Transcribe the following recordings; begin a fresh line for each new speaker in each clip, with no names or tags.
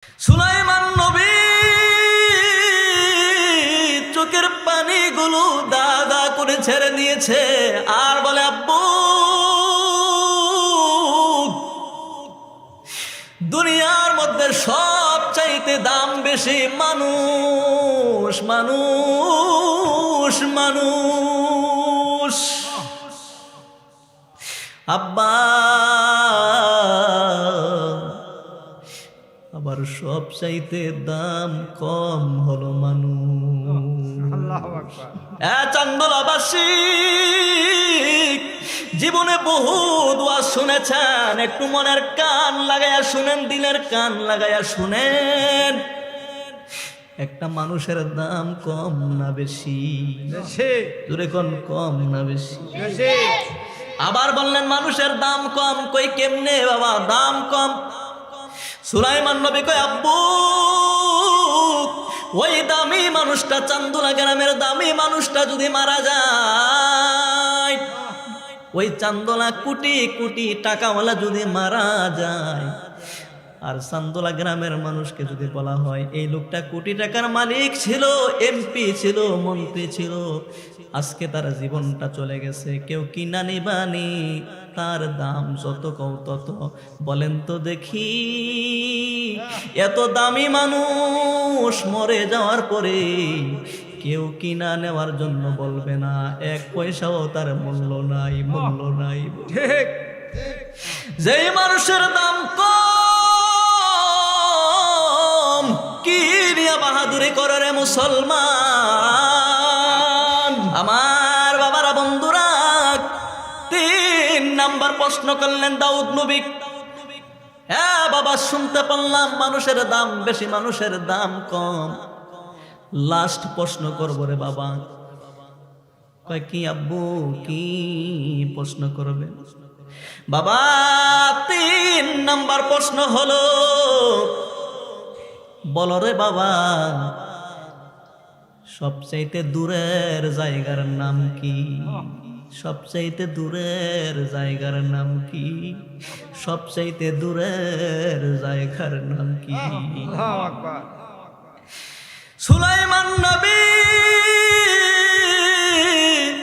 সুলাইমান নবী চোখের পানিগুলো দাদা করে ছেড়ে দিয়েছে আর বলে, আব্বু, দুনিয়ার মধ্যে সব চাইতে দাম বেশি মানুষ, মানুষ, মানুষ। আব্বা, আবার সব চাইতে দাম কম হলো মানুষ। চান্দলাবাসী জীবনে বহু দোয়া শুনেছেন, একটু মনের কান লাগাইয়া শুনেন, দিলের কান লাগাইয়া শুনেন। একটা মানুষের দাম কম না বেশি? জোরে কোন, কম না বেশি? আবার বললেন মানুষের দাম কম, কই কেমনে বাবা দাম কম? সুলাইমান নবী কয়, আব্বু, ওই দামি মানুষটা, চান্দুলা গ্রামের দামি মানুষটা যদি মারা যায়, ওই চান্দোলা কোটি কোটি টাকাওয়ালা যদি মারা যায়, আর চান্দোলা গ্রামের মানুষকে যদি বলা হয় এই লোকটা কোটি টাকার মালিক ছিল, এমপি ছিল, মন্ত্রী ছিল, আজকে তার জীবনটা চলে গেছে, কেউ কিনা নিবানি, তার দাম যত কও তত। বলেন তো দেখি, এত দামি মানুষ মরে যাওয়ার পরে কেউ কিনা নেওয়ার জন্য বলবে না, এক পয়সাও তার মূল্য নাই, মূল্য নাই। ঠিক, যেই মানুষের দাম কম, কি নিয়ে বাহাদুরি করে রে মুসলমান? আমার বাবারা, বন্ধুরা, 3 নাম্বার প্রশ্ন করলেন দাউদ নবী। হ্যাঁ বাবা, শুনতে পারলাম মানুষের দাম বেশি, মানুষের দাম কম। লাস্ট প্রশ্ন করবো রে বাবা। কয় কি আব্বু, কি প্রশ্ন করবে বাবা? 3 নাম্বার প্রশ্ন হলো, বলো রে বাবা, সবচাইতে দূরের জায়গার নাম কি? সবচাইতে দূরের জায়গার নাম কি? সবচাইতে দূরের জায়গার নাম কি? সুলাইমান নবী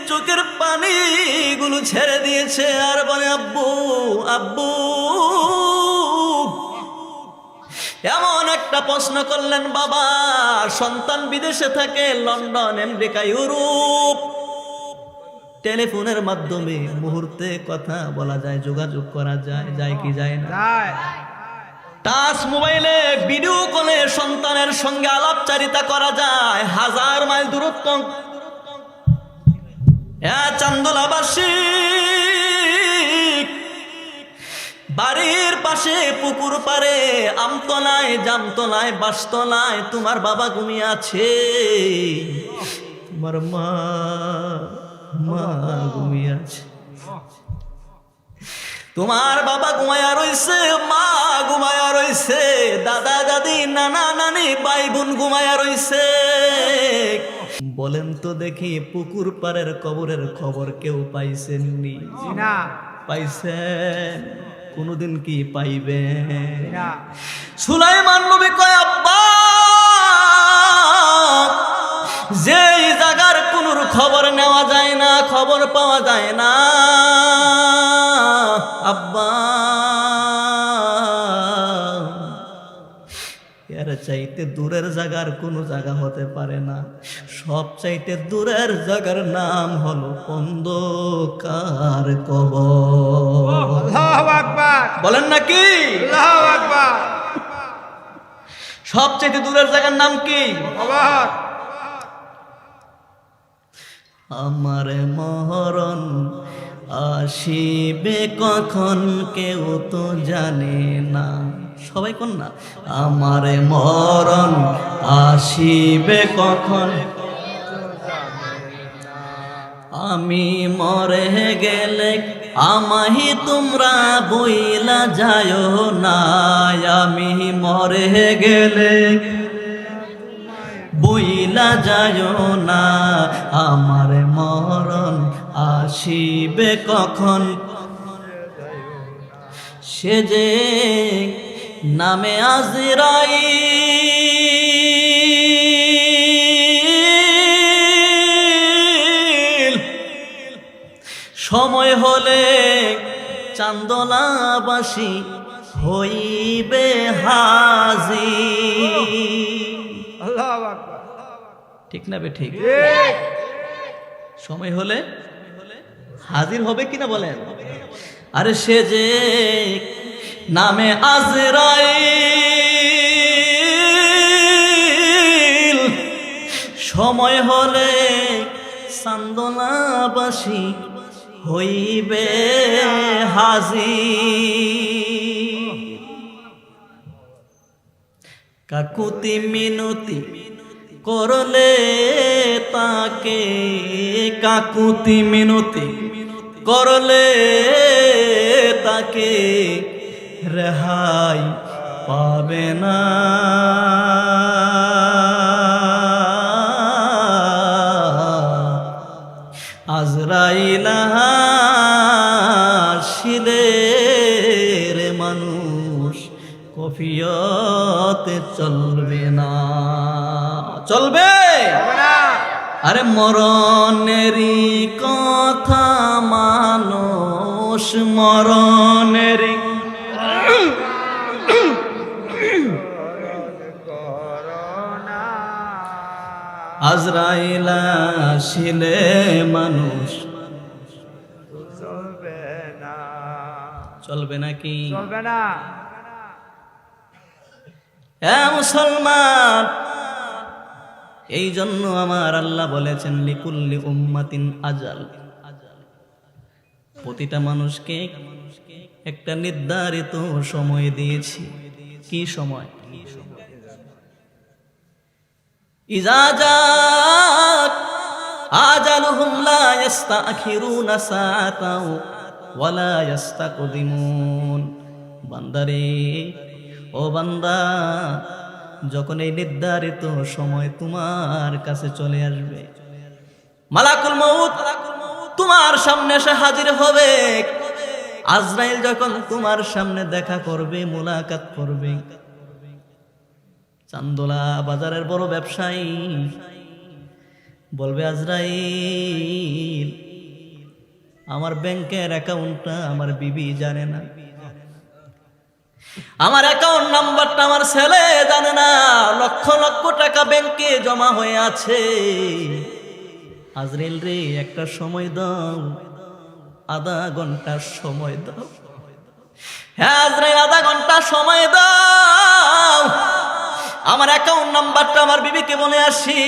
চোখের পানিগুলো ছেড়ে দিয়েছে আর বলে, আব্বু, আব্বু, এমন একটা প্রশ্ন করলেন বাবা, সন্তান বিদেশে থাকে, লন্ডন, আমেরিকা, ইউরোপ, টেলিফোনের মাধ্যমে মুহূর্তে কথা বলা যায়, যোগাযোগ করা যায়, যায় কি যায় না? টাচ মোবাইলে ভিডিও কলে সন্তানের সঙ্গে আলাপচারিতা করা যায়, 1000 মাইল দূরত্ব। চান্দলাবাসী বাড়ির পাশে পুকুর পারে, আমতলায়, জামতলায়, বাসতলায় তোমার বাবা ঘুমিয়ে আছে, তোমার মা ঘুমিয়ে আছে, তোমার বাবা ঘুমায়া রইছে, মা ঘুমায়া রইছে, দাদা দাদি, নানা নানি, ভাই বোন ঘুমায়া রইছে। বলেন তো দেখি, পুকুর পাড়ের কবরের খবর কেউ পাইছেননি? না। পাইছেন? কোনদিন কি পাইবেন? সুলাইমান নবী কয়, আব্বা, যেই জায়গার কোন খবর নেওয়া যায় না, খবর পাওয়া যায় না, আব্বা, এর চাইতে দূরের জায়গার কোনো জায়গা হতে পারে না। সব চাইতে দূরের জায়গার নাম হলো অন্ধকার কবর। আল্লাহু আকবার বলেন নাকি? আল্লাহু আকবার। সব চাইতে দূরের জায়গার নাম কি? কবর। আমার মরণ আসিবে কখন কেউ তো জানে না। সবাই কোন না, আমার মরণ আসিবে কখন, আমি মরে গেলে আমাহি তোমরা বইলা যায়ও না, আমি মরে গেলে বইলা যায়ও না, আমার মরণ আসিবে কখন, সে যে নামে আজরাইল, সময় হলে চান্দলাবাসী হইবে হাজির।
আল্লাহু আকবার।
ঠিক না বে ঠিক? সময় হলে হাজির হবে কিনা বলেন? আরে সে যে নামে আজরাইল, সময় হলে চান্দলাবাসী হইবে হাজির। কাকুতি মিনতি করলে তাকে, কাকুতি মিনতি করলে তাকে রেহাই পাবে না। আজরাইল আসিলে রে মানুষ কফিয়তে চলবে না। চলবে? আরে মরণেরই কথা মানুষ, মরণেরই আজরাইল আসিলে মানুষ
চলবে না।
চলবে নাকি?
চলবে না।
মুসলমান, এই জন্য আমার আল্লাহ বলেছেন লিকুল্লি উম্মাতিন আজাল, প্রতিটা মানুষকে একটা নির্ধারিত সময় দিয়েছি। কি সময়? ইজা জাত আজালুহুম লা ইস্তাখিরুনা সাআতাও ওয়া লা ইস্তাকদিমুন। বান্দারে, ও বান্দা, যখন এই নির্ধারিত সময় তোমার কাছে চলে আসবে, মালাকুল মউত তোমার সামনে এসে হাজির হবে, আজরাইল যখন তোমার সামনে দেখা করবে, মুলাকাত করবে, চান্দোলা বাজারের বড় ব্যবসায়ী বলবে, আজরাইল, আমার ব্যাংকের অ্যাকাউন্টটা আমার বিবি জানে না, আমার অ্যাকাউন্ট নাম্বারটা আমার ছেলে জানে না, লক্ষ লক্ষ টাকা ব্যাংকে জমা হয়ে আছে। আজরাইল রে, একটা সময় দাও, আধা ঘন্টা সময় দাও। হ্যাঁ আজরাইল, আধা ঘন্টা সময় দাও, আমার অ্যাকাউন্ট নাম্বারটা আমার বিবিকে বলে আসি।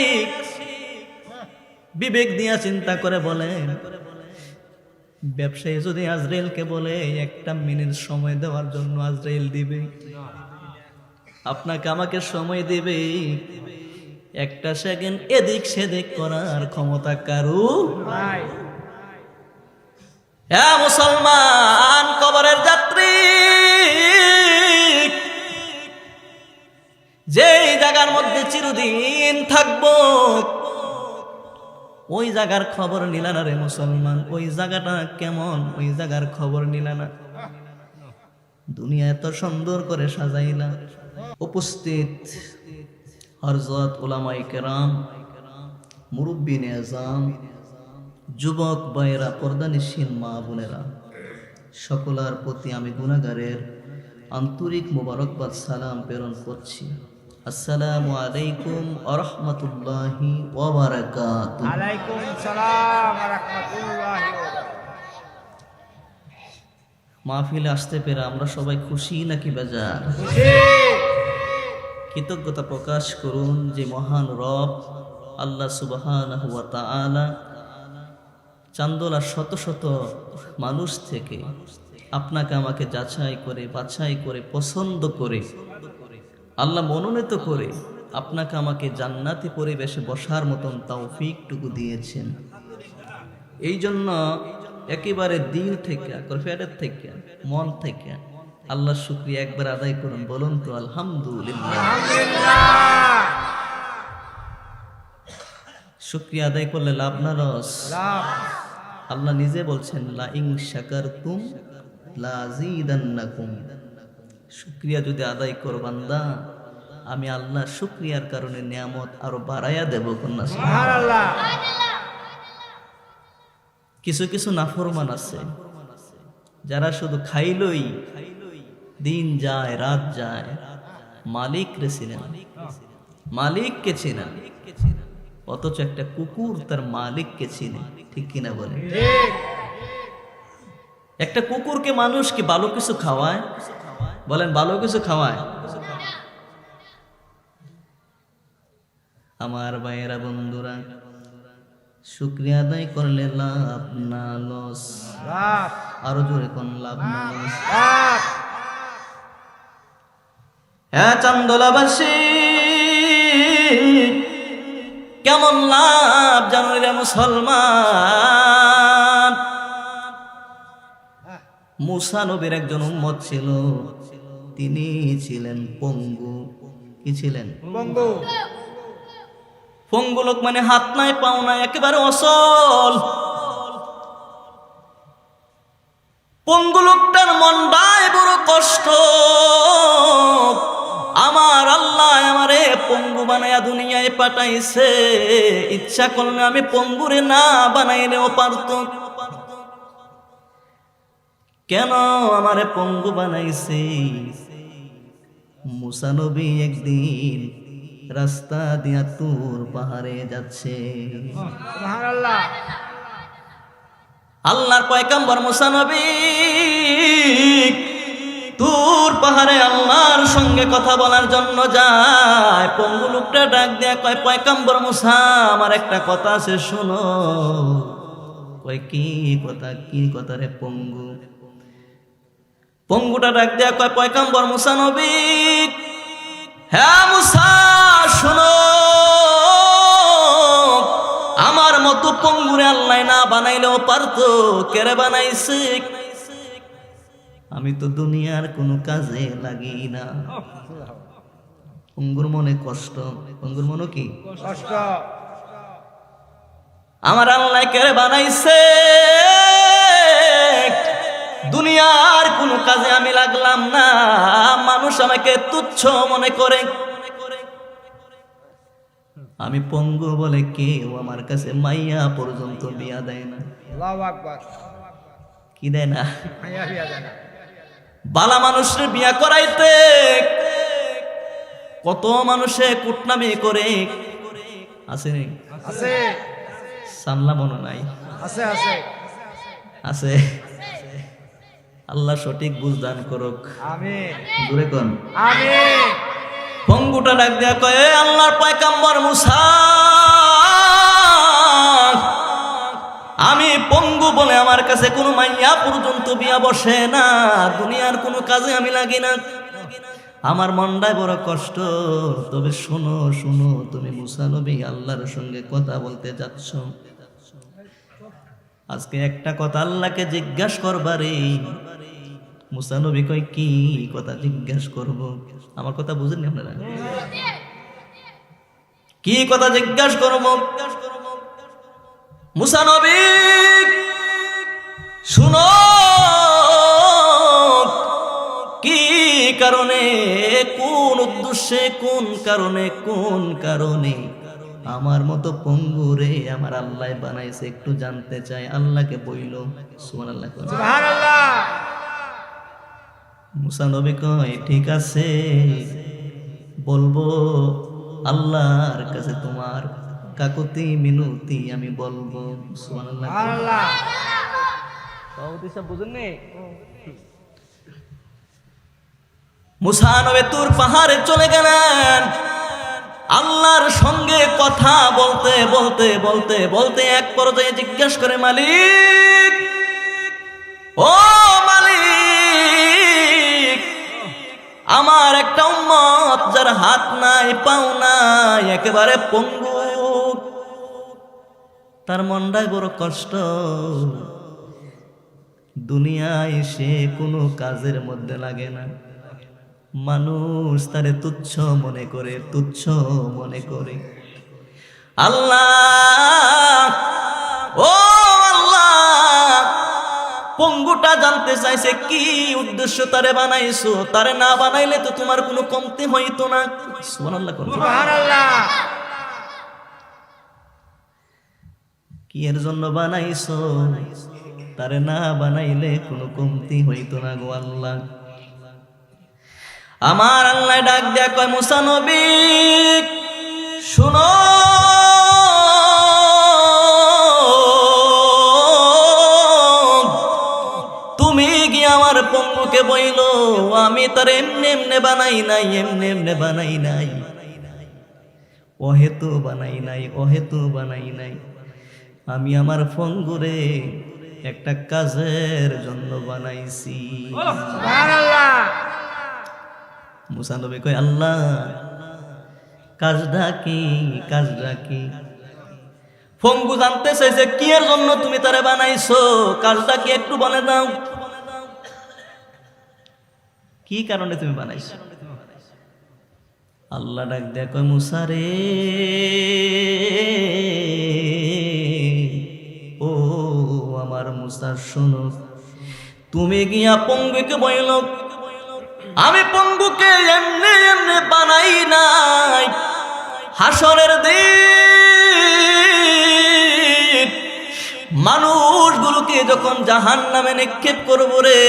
বিবেক দিয়া চিন্তা করে বলেন, ব্যবসায়ী যদি আজরাইলকে বলে একটা মিনিট সময় দেওয়ার জন্য, আজরাইল দিবে? আপনাকে আমাকে সময় দিবে? একটা সেকেন্ড এদিক সেদিক করার ক্ষমতা কারু
নাই।
হ্যাঁ মুসলমান, কবরের যাত্রী, যেই জায়গার মধ্যে চিরদিন থাকবো, ওই জায়গার খবর নিলা না রে মুসলমান। ওই জায়গাটা কেমন, ওই জায়গার খবর নিলা না। দুনিয়া এত সুন্দর করে সাজাইলা। উপস্থিত হযরত উলামায়ে কেরাম, মুরব্বী নেজাম, যুবক ভাইরা, পর্দানিশীন মা বোনেরা, সকলের প্রতি আমি গুনাহগারের আন্তরিক মোবারকবাদ সালাম প্রেরণ করছি। আসসালামু আলাইকুম ওয়া রাহমাতুল্লাহি ওয়া বারাকাতুহু।
আলাইকুম সালাম ওয়া রাহমাতুল্লাহি ওয়া বারাকাতুহু।
মাহফিলে আসতে পেরে আমরা সবাই খুশি নাকি বেজার?
খুশি।
কৃতজ্ঞতা প্রকাশ করুন যে মহান রব আল্লাহ সুবহানাহু ওয়া তাআলা চান্দোলা শত শত মানুষ থেকে আপনাকে আমাকে যাচাই করে, বাছাই করে, পছন্দ করে, আল্লাহ মনোনীত করে আপনাকে আমাকে জান্নাতি পরিবেশে বসার মতন তৌফিকটুকু দিয়েছেন। এই জন্য একেবারে দিল থেকে, ফেরের থেকে, মন থেকে আল্লাহ শুকরিয়া একবার আদায় করুন। বলুন তো আলহামদুলিল্লাহ।
আলহামদুলিল্লাহ।
শুকরিয়া আদায় করলে লাভ না লস?
লাভ।
আল্লাহ নিজে বলছেন, লা ইন শাকারতুম লা আযীদান্নাকুম, শুকরিয়া যদি আদায় করো বান্দা, আমি আল্লাহ শুকরিয়ার কারণে নিয়ামত আরো বাড়াইয়া দেব। কন্যা
সুবহানাল্লাহ।
কিছু কিছু নাফরমান আছে যারা শুধু খাইলই দিন যায় রাত যায়, মালিক রে চিনেন, মালিককে চিনেন, অথচ একটা কুকুর তার মালিককে চিনে। ঠিক কিনা বলে?
ঠিক।
একটা কুকুরকে মানুষ কি ভালো কিছু খাওয়ায়? বলেন, ভালো কিছু খাওয়ায়? আমার ভাইয়েরা বন্ধুরা, শুকরিয়া আদায় করলে লাভ না লস?
লাভ।
আরো জোরে কোন লাভ না লস?
লাভ।
হ্যাঁ চান্দোলাবাসী, কেমন লাভ জানো রে মুসলমান? মুসা নবীর একজন উম্মত ছিল, তিনি ছিলেন পঙ্গু। কি ছিলেন?
বঙ্গু।
পঙ্গু লোক মানে হাত নাই পাও নাই, একেবারে অসল। পঙ্গু লোকটার মনটায় বড় কষ্ট। আমার আল্লাহ আমারে পঙ্গু বানায়া দুনিয়ায় পাঠাইছে, ইচ্ছা করলে আমি পঙ্গুরে না বানাইলেও পারত। কেন আমারে পঙ্গু বানাইছে? মুসা নবী একদিন রাস্তা দিয়া তুর পাহাড়ে যাচ্ছে।
সুবহানাল্লাহ।
আল্লাহর পয়গম্বর মুসা নবী তুর পাহাড়ে আল্লাহর সঙ্গে কথা বলার জন্য যায়। পঙ্গু লোকটা ডাক দেয়া কয়, পয়গম্বর মুসা, আমার একটা কথা আছে শোনো। কয়, কি কথা? কি কথা রে পঙ্গু? পঙ্গুটা ডাক দেয়া কয়, পয়গম্বর মুসা নবী, হ্যাঁ মুসা শোনো, আমার মতো পঙ্গুরে আল্লাহ না বানাইলেও পারতো। কেরে বানাইছে? আমি তো দুনিয়ার কোনো কাজে লাগি না। পঙ্গুর মনে কষ্ট। পঙ্গুর মনে কি
কষ্ট।
আমার আল্লাহ কেরে বানাইছে? দুনিয়ার কোনো কাজে আমি লাগলাম না, মানুষ আমাকে তুচ্ছ মনে করে। আমি পঙ্গু বলে কেউ আমার কাছে মাইয়া পর্যন্ত বিয়া দেয় না।
আল্লাহু আকবার।
কি দেয় না?
মাইয়া বিয়া দেয় না।
বালা মানুষের বিয়া করাইতে কত মানুষে কুটনামি করে। আছে নি?
আছে।
সামলা মনে নাই?
আছে আছে
আছে। আল্লাহ সঠিক বুঝদান করুক।
আমিন।
দূরে কোন
আমিন।
পঙ্গুটা ডাক দেয়া কয়, আল্লাহর পয়গম্বর মুসা, আমি পঙ্গু বলে আমার কাছে কোনো মাইয়া পর্যন্ত বিয়া বসে না, দুনিয়ার কোনো কাজে আমি লাগি না, আমার মনটায় বড় কষ্ট। তবে শোনো শোনো, তুমি মুসা নবী আল্লাহর সঙ্গে কথা বলতে যাচ্ছ, আজকে একটা কথা আল্লাহকে জিজ্ঞাসা করবারে। মুসা নবী কয়, কি কথা জিজ্ঞাস করব? আমার কথা বুঝেননি আপনারা? কি কথা জিজ্ঞাসা করব? মুসা নবী শুনো, কি কারণে, কোন উদ্দেশ্যে, কোন কারণে আমার মতো পঙ্গুরে আমার আল্লাহ বানাইছে, একটু জানতে চাই। আল্লাহকে বইল। সুবহানাল্লাহ।
সুবহানাল্লাহ।
মুসা নবী কয়, ঠিক আছে বলবো, আল্লাহর কাছে তোমার কাকুতি মিনতি আমি বলবো। সুবহানাল্লাহ।
সুবহানাল্লাহ।
মুসা নবী তুর পাহাড়ে চলে গেলেন। আল্লাহর সঙ্গে কথা বলতে বলতে বলতে বলতে এক পর্যায়ে জিজ্ঞেস করে, মালিক, ও মালিক, আমার একটা উম্মত যার হাত নাই পাও নাই, একেবারে পঙ্গু, তার মনটায় বড় কষ্ট, দুনিয়ায় সে কোনো কাজের মধ্যে লাগে না, মানুষ তারে তুচ্ছ মনে করে, তুচ্ছ মনে করে। আল্লাহ, ও আল্লাহ, পঙ্গুটা জানতে চাইছে কি উদ্দেশ্য তারে বানাইছো, তারে না বানাইলে তো তোমার কোনো কমতি হইতো না। সুবহানাল্লাহ করো।
সুবহানাল্লাহ।
কি এর জন্য বানাইছো, তারে না বানাইলে কোনো কমতি হইতো না গো আল্লাহ। আমার আল্লাহ ডাক দেয়া কয় মুসা নবী শুনো, তুমি কি আমার পঙ্গুকে বইলো আমি তার এমনি এমনি বানাই নাই, এমনি এমনি বানাই নাই, অহেতু বানাই নাই, অহেতু বানাই নাই। আমি আমার পঙ্গুরে একটা কাজের জন্য বানাইছি।
সুবহানাল্লাহ।
মুসা নবী কয় আল্লাহ কাজটা কি, কাজটা কি? পঙ্গু জানতে চাইছে কি এর জন্য তুমি তারে বানাইছো, কাজটা কি একটু বলে দাও, কি কারণে তুমি বানাইছো? আল্লাহ ডাক দেয়া কয় মুসা রে, ও আমার মুসা শোনো, তুমি গিয়া পঙ্গুকে বইল আমি পঙ্গুকে এমনি এমনি বানাই নাই। হাসরের দিন মানুষগুলোকে যখন জাহান্নামে নিক্ষেপ করব রে,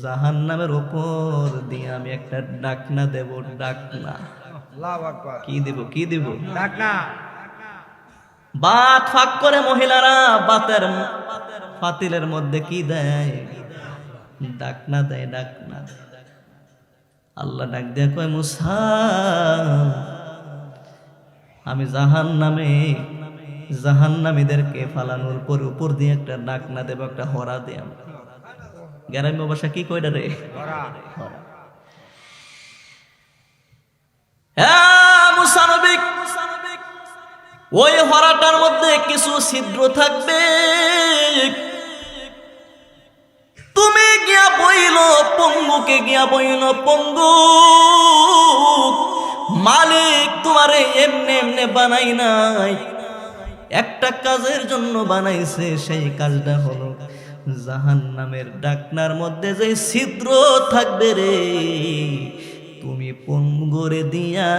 জাহান্নামের উপর দিয়ে আমি একটা ডাকনা দেব, ডাকনা।
আল্লাহু আকবার।
কি দেব, কি দেব?
ডাক না।
বাত ফাঁক করে মহিলারা বাতের পাতিলের মধ্যে কি দেয়, ডাকনা দেয়, ডাকনা। আল্লাহ ডাক দেয়া কয় মুসা আমি জাহান্নামীদেরকে ফালানোর পর উপর দিয়ে একটা ডাকনা দেব, একটা হরা দেব। গ্রাম্য ভাষা কি কয়টা রে?
ধরা।
হ্যাঁ মুসা নবী, ওই হরাটার মধ্যে কিছু ছিদ্র থাকবে, তুমি গিয়া বইল পঙ্গুকে, গিয়া বইল পঙ্গু মালিক তোমারে এমনি এমনি বানাই নাই, একটা কাজের জন্য বানাইছে। সেই কাজটা হলো জাহান্নামের ডাকনার মধ্যে যে ছিদ্র থাকবে রে, তুমি পঙ্গুরে দিয়া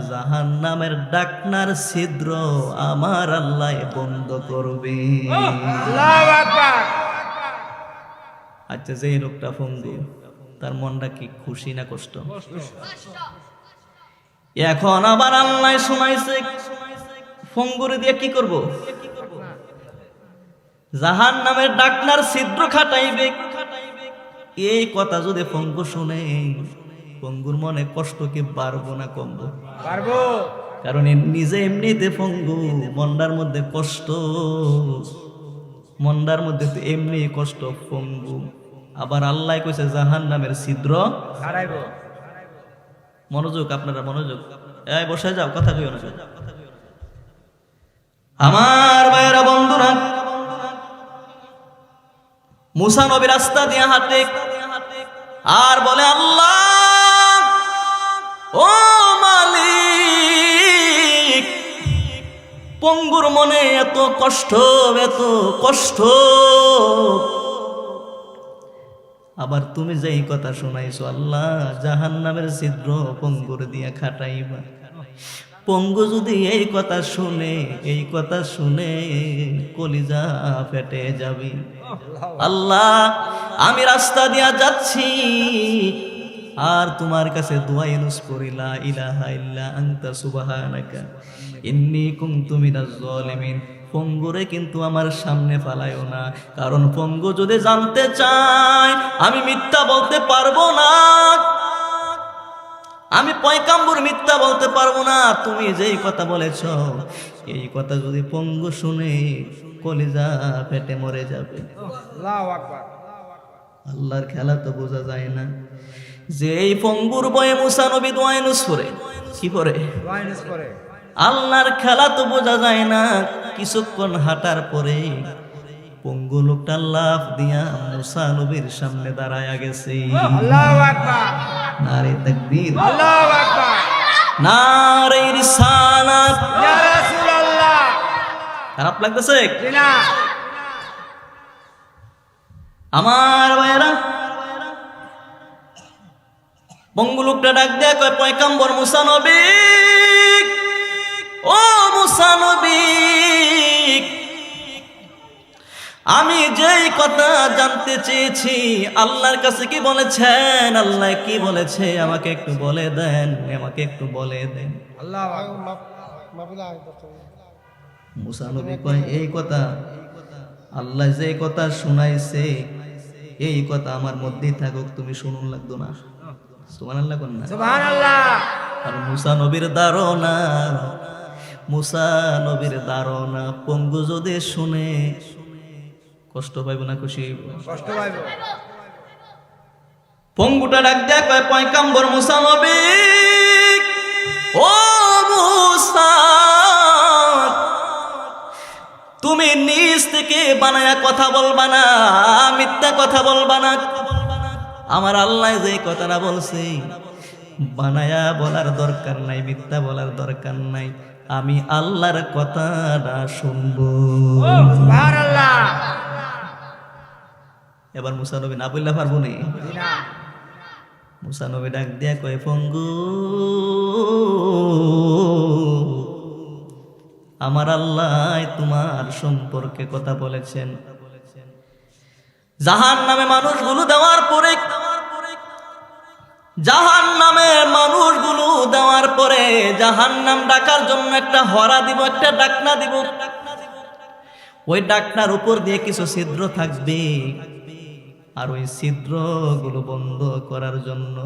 জাহান্নামের ডাকনার ছিদ্র আমার আল্লাহ বন্ধ করবে।
আল্লাহু আকবার।
আচ্ছা, যে লোকটা পঙ্গু তার মনটা কি খুশি না কষ্ট? এখন আবার আল্লাহ শোনাইছে পঙ্গুরে দিয়ে কি করব, জাহান্নামের ডাকনার ছিদ্র খাটাইবে। এই কথা যদি পঙ্গু শুনে, পঙ্গুর মনে কষ্ট কি বাড়বো না কমবো?
পারবো।
কারণ নিজে এমনিতে পঙ্গু, মন্দার মধ্যে কষ্ট, মন্দার মধ্যে তো এমনি কষ্ট পঙ্গু, আবার আল্লাহ কইছে জাহান্নামের ছিদ্র
হারাইবো।
মনোযোগ, আপনারা মনোযোগ, এই বসে যাও, কথা কইও না। আমার ভাইরা বন্ধুরা, মুসা নবী রাস্তা দিয়ে হাঁটে আর বলে আল্লাহ ও মালিক, পঙ্গুর মনে এত কষ্ট, এত কষ্ট, আবার তুমি যেই কথা শোনাইছো আল্লাহ জাহান্নামের ছিদ্র পঙ্গুর দিয়া খাটাইবা। পঙ্গু যদি এই কথা শুনে, এই কথা শুনে কলিজা ফেটে যাবে। আল্লাহ আমি রাস্তা দিয়া যাচ্ছি আর তোমার কাছে দোয়া ইউনুস করি, লা ইলাহা ইল্লা আনতা সুবহানাকা ইন্নী কুনতু মিনাজ জালিমিন। পঙ্গুরে কিন্তু আমার সামনে ফালাইও না, কারণ পঙ্গু যদি জানতে চায় আমি মিথ্যা বলতে পারবো না, আমি পয়গাম্বর মিথ্যা বলতে পারবো না। তুমি যেই কথা বলেছ এই কথা যদি পঙ্গু শুনে কলিজা ফেটে মরে যাবে।
আল্লাহু আকবার।
আল্লাহর খেলা তো বোঝা যায় না। যে এই পঙ্গুর বয়ে মুসা নবী দোয়া ইউনুস পড়ে, কি পড়ে?
ওয়াইনেস করে।
আল্লাহর খেলা তো বোঝা যায় না। কিছুক্ষণ হাঁটার পরে পঙ্গু লোকটা লাফ দিয়া মুসা নবীর সামনে দাঁড়ায়া গেছে।
আল্লাহু আকবার।
নারে তাকবীর,
আল্লাহু আকবার।
নারে রিসালাত।
ইয়া রাসূলুল্লাহ।
খারাপ লাগতেছে?
জিনা।
আমার ভাইয়েরা, পঙ্গু লোকটা ডাক দেয়া কয়, পয়গম্বর মুসা নবী, ও মুসা নবী, আমি যেই কথা জানতে চেয়েছি আল্লাহর কাছে কি বলেছেন, আল্লাহ কি বলেছে আমাকে একটু বলে দেন, আমাকে একটু বলে দেন।
আল্লাহ
মুসা নবী কয়, এই কথা আল্লাহ যে কথা শুনাইছে এই কথা আমার মধ্যেই থাকুক, তুমি শুনুন লাগতো না। সুবহানাল্লাহ কোন না?
সুবহানাল্লাহ।
আর মুসা নবীর ধারণা, মুসা নবীর ধারণা পঙ্গু যদি শুনে কষ্ট পাইব না খুশি হইব?
কষ্ট পাইব।
পঙ্গুটা ডাক দেয়া কয়, পয়গম্বর মুসা নবী, ও মুসা, তুমি নিজ থেকে বানায়া কথা বলবা না, মিথ্যা কথা বলবা না। আমার আল্লাহ যে কথাটা বলছে বানায়া বলার দরকার নাই, মিথ্যা বলার দরকার নাই, আমি আল্লাহর কথাটা শুনবো।
সুবহানাল্লাহ।
এবার মুসা নবী না বললে পারবো নি?
না।
মুসা নবী ডাক দিয়া কয়, পঙ্গু, আমার আল্লাহ তোমার সম্পর্কে কথা বলেছেন। জাহান্নামে মানুষগুলো দেওয়ার পরে, জাহান্নামে মানুষগুলো দেওয়ার পরে জাহান্নাম ডাকার জন্য একটা হরা দিব, একটা ডাকনা দিব। ওই ডাকনার উপর দিয়ে কিছু ছিদ্র থাকবে, আর ওই ছিদ্রগুলো বন্ধ করার জন্য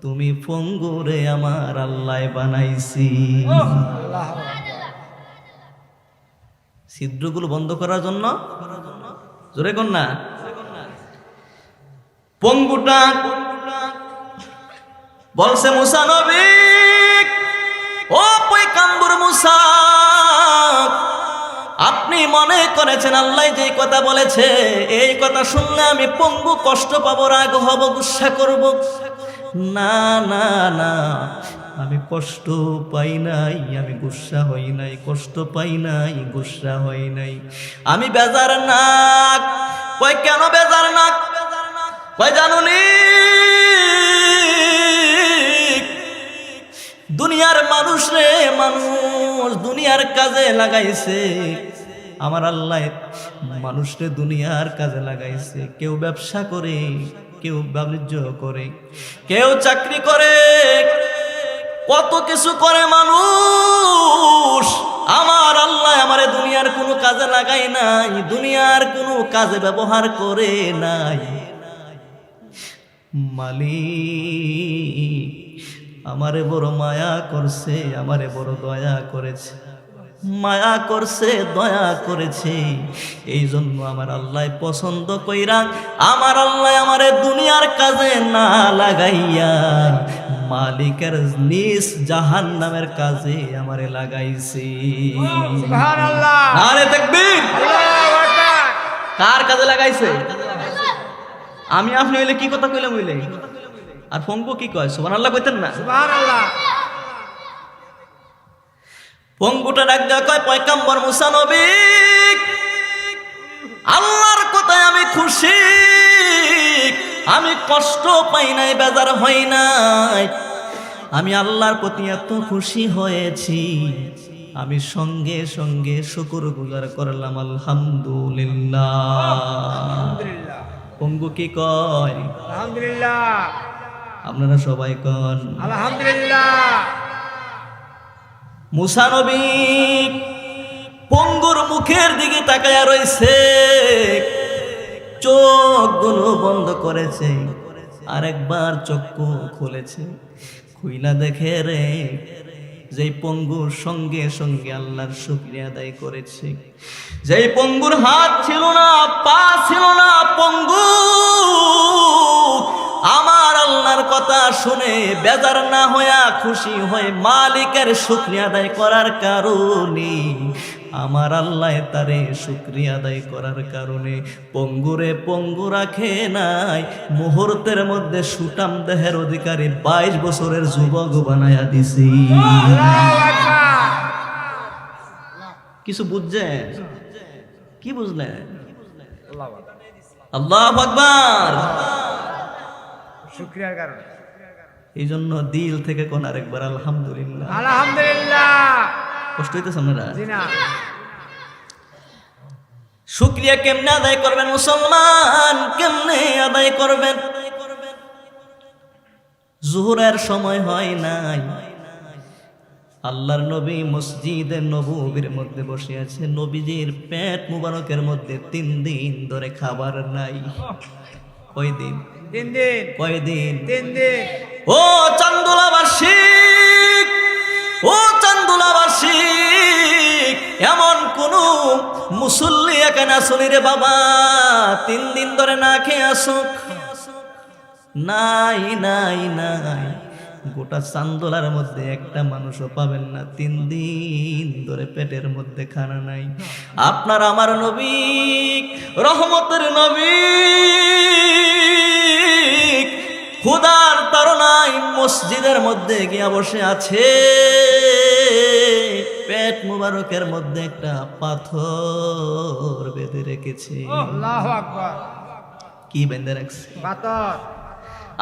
তুমি পঙ্গুরে আমার আল্লাহ বানাইছি।
আল্লাহ
ছিদ্রগুলো বন্ধ করার জন্য, জোরে কোন না? পঙ্গুটা বলছে, মুসা নবী, ও পয়গম্বর মুসা, আপনি মনে করেছেন আল্লাহ যে কথা বলেছে এই কথা শুনলে আমি পঙ্গু কষ্ট পাবো, রাগ হব, গুসা করব? না না না, আমি কষ্ট পাই নাই, আমি গুসা হই নাই, কষ্ট পাই নাই, গুসা হই নাই, আমি বেজার না। কয় কেন বেজার না? কয় জানুনি, দুনিয়ার মানুষ রে, মানুষ দুনিয়ার কাজে লাগাইছে, আমার আল্লাহ মানুষরে দুনিয়ার কাজে লাগাইছে। কেউ ব্যবসা করে, কেউ বাণিজ্য করে, কেউ চাকরি করে, কত কিছু করে মানুষ। আমার আল্লাহ আমারে দুনিয়ার কোনো কাজে লাগাই নাই, দুনিয়ার কোনো কাজে ব্যবহার করে নাই। মালিক আমারে বড় মায়া করছে, আমারে বড় দয়া করেছে, মায়া করছে, দয়া করেছে, এই জন্য আমার আল্লাহ পছন্দ কইরা আমার আল্লাহ আমারে দুনিয়ার কাজে না লাগাইয়া মালিকের নিজ জাহান্নামের কাজে আমারে লাগাইছে।
সুবহানাল্লাহ।
নারে তাকবীর।
আল্লাহু আকবার।
কার কাজে লাগাইছে? আমি আপনি হইলে কি কথা কইলাম হইলে? আর পঙ্গু কি কয়? সুবহানাল্লাহ কইতেন না?
সুবহানাল্লাহ।
পঙ্গুটা ডাক দেয়া কয়, পয়গম্বর মুসা নবী, আল্লাহর কথায় আমি খুশি, আমি কষ্ট পাই নাই, বেজার হই নাই, আমি আল্লাহর প্রতি এত খুশি হয়েছি, আমি সঙ্গে সঙ্গে শুকরগুজার করলাম, আলহামদুলিল্লাহ।
আলহামদুলিল্লাহ।
পঙ্গু কি কয়?
আলহামদুলিল্লাহ।
আপনারা সবাই কন
আলহামদুলিল্লাহ।
মুসা নবী পঙ্গুর মুখের দিকে তাকায়া রইছে, চোখগুলো বন্ধ করেছে, আরেকবার চক্ষু খুলেছে, খুইলা দেখে রে যেই পঙ্গুর সঙ্গে সঙ্গে আল্লাহর শুকরিয়া আদায় করেছে, যেই পঙ্গুর হাত ছিল না, পা ছিল না, পঙ্গু আমার আল্লাহর কথা শুনে বেজার না হইয়া খুশি হয়ে মালিকের শুকরিয়া আদায় করার কারণে আমার আল্লাহ তারে শুকরিয়া আদায় করার কারণে পঙ্গুরে পঙ্গু রাখে নাই, মুহূর্তের মধ্যে সুটাম দেহের অধিকারী 22 বছরের যুবক বানায়া দিছি।
আল্লাহু আকবার।
কিছু বুঝছেন? কি বুঝলেন?
আল্লাহু আকবার।
আল্লাহু আকবার।
শুকরিয়ার কারণে।
এই জন্য দিল থেকে কোন আরেকবার আলহামদুলিল্লাহ।
আলহামদুলিল্লাহ।
কষ্ট হইতেছে আপনারা?
জি না।
শুকরিয়া কেমনে আদায় করবেন মুসলমান, কেমনে আদায় করবেন? জোহরের সময় হয় নাই, আল্লাহর নবী মসজিদে নববীর মধ্যে বসে আছে, নবীজির পেট মুবারকের মধ্যে 3 দিন ধরে খাবার নাই। কয়দিন?
3 দিন।
কয়দিন?
3 দিন।
ও চান্দুলাবাসী, ও চান্দুলাবাসী, এমন কোন মুসল্লি এখানে আসুনি রে বাবা 3 দিন ধরে না খেয়ে আসুক? নাই নাই নাই, গোটা চান্দোলার মধ্যে একটা মানুষও পাবেন না 3 দিন ধরে পেটের মধ্যে খানা নাই। আপনার আমার নবী, রহমতের নবী, খুদার তাড়নায় মসজিদের মধ্যে গিয়া বসে আছে, পেট মুবারকের মধ্যে একটা পাথর বেঁধে রেখেছে।
আল্লাহু আকবার।
কি বেঁধে রাখছে?
পাথর।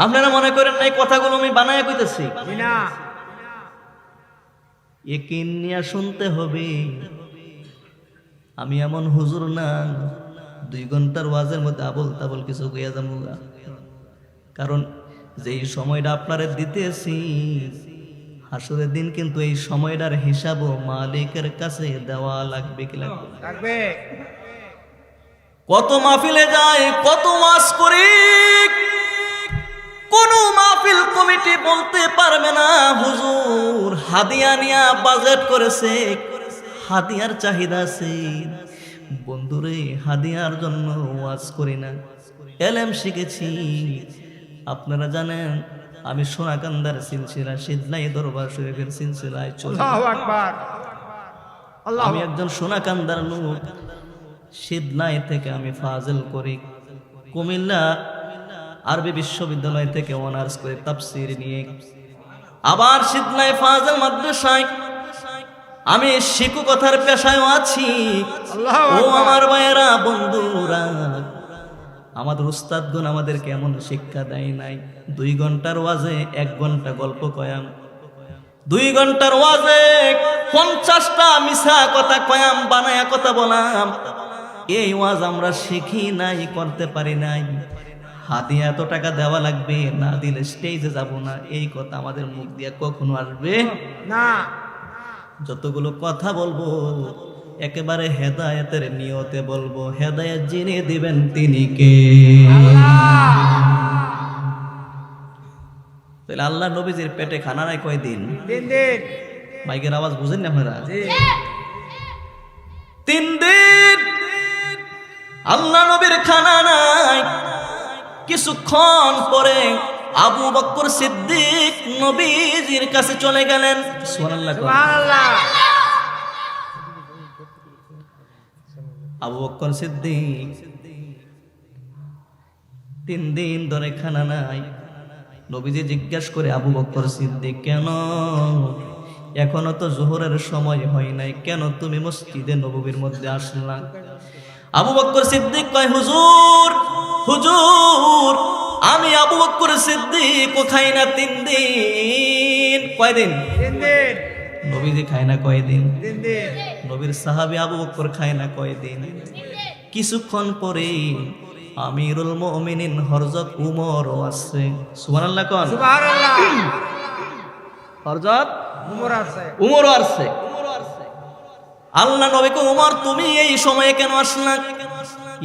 আপনারা মনে করেন না এই কথাগুলো আমি বানায় কইতেছি?
জি না।
একিন নিয়ে শুনতে হবে। আমি এমন হুজুর না 2 ঘন্টার ওয়াজের মধ্যে আবল তাবল কিছু কইয়া যাবো। কারণ যেই সময়টা আপনারা দিতেছি হাসরের দিন কিন্তু এই সময়টার হিসাবও মালিকের কাছে দেওয়া লাগবে। কি লাগবে?
লাগবে।
কত মাহফিলে যায়, কত ওয়াজ করি, কোন মাহফিল কমিটি বলতে পারবে না হুজুর হাদিয়া নিয়া বাজেট করেছে, হাদিয়ার চাহিদা আছে। বন্ধুরে, হাদিয়ার জন্য ওয়াজ করি না, এলেম শিখেছি। আপনারা জানেন আমি সোনাকান্দার সিলসিলা সিদলাই দরবার শরীফের সিলসিলায় চলি।
আল্লাহু আকবার। আল্লাহ।
আমি একজন সোনাকান্দার লোক, সিদলাই থেকে আমি ফাজিল করি, কুমিল্লা আরবি বিশ্ববিদ্যালয় থেকে অনার্স করে তাফসীর নিয়ে, আবার সিদলাই ফাজিল মাদ্রাসায় আমি শিক্ষকতার পেশায়ও আছি।
আল্লাহু
ও
আকবার।
আমার ভাইয়েরা, বন্ধুরা, আমাদের উস্তাদগণ আমাদেরকে এমন শিক্ষা দেয় নাই 2 ঘন্টার ওয়াজে 1 ঘন্টা গল্প কয়াম, 2 ঘন্টার ওয়াজে 50টা মিছা কথা কয়াম, বানায়া কথা বলাম। এই ওয়াজ আমরা শিখি নাই, করতে পারি নাই। হাদিয়া এত টাকা দেওয়া লাগবে, না দিলে স্টেজে যাব না, এই কথা আমাদের মুখ দিয়ে কখনো আসবে
না।
যতগুলো কথা বলবো একেবারে হেদায়েতের নিয়তে বলবো। হেদায়েত যিনি দিবেন তিনি কে? তাহলে আল্লাহ নবীজির পেটে খানা নাই কয়দিন?
3 দিন।
মাইকের আওয়াজ বুঝেন না আপনারা?
জি।
3 দিন আল্লাহ নবীর খানা নাই। কিছুক্ষণ পরে আবু বকর সিদ্দিক নবীজির কাছে চলে গেলেন। সুবহানাল্লাহ।
সুবহানাল্লাহ।
আবু বকর সিদ্দিক 3 দিন ধরে খানা নাই। নবীজি জিজ্ঞেস করে, আবু বকর সিদ্দিক কেন? এখনো তো জোহরের সময় হয় নাই, কেন তুমি মসজিদে নববীর মধ্যে আসলা? আবু বকর সিদ্দিক কয়, হুজুর হুজুর, আমি আবু বকর সিদ্দিক ও খাই না 3 দিন। কয়দিন?
3 দিন।
নবীজি খায় না কয়দিন?
3 দিন।
নবীর সাহাবী আবু বকর খায় না কয়দিন? কিছুক্ষণ পরে আমিরুল মুমিনিন হযরত উমরও আছে। সুবহানাল্লাহ কোন?
সুবহানাল্লাহ।
হযরত
উমর আছে।
উমরও আছে। আল্লাহ নবীকে, উমর তুমি এই সময়ে কেন আসলা?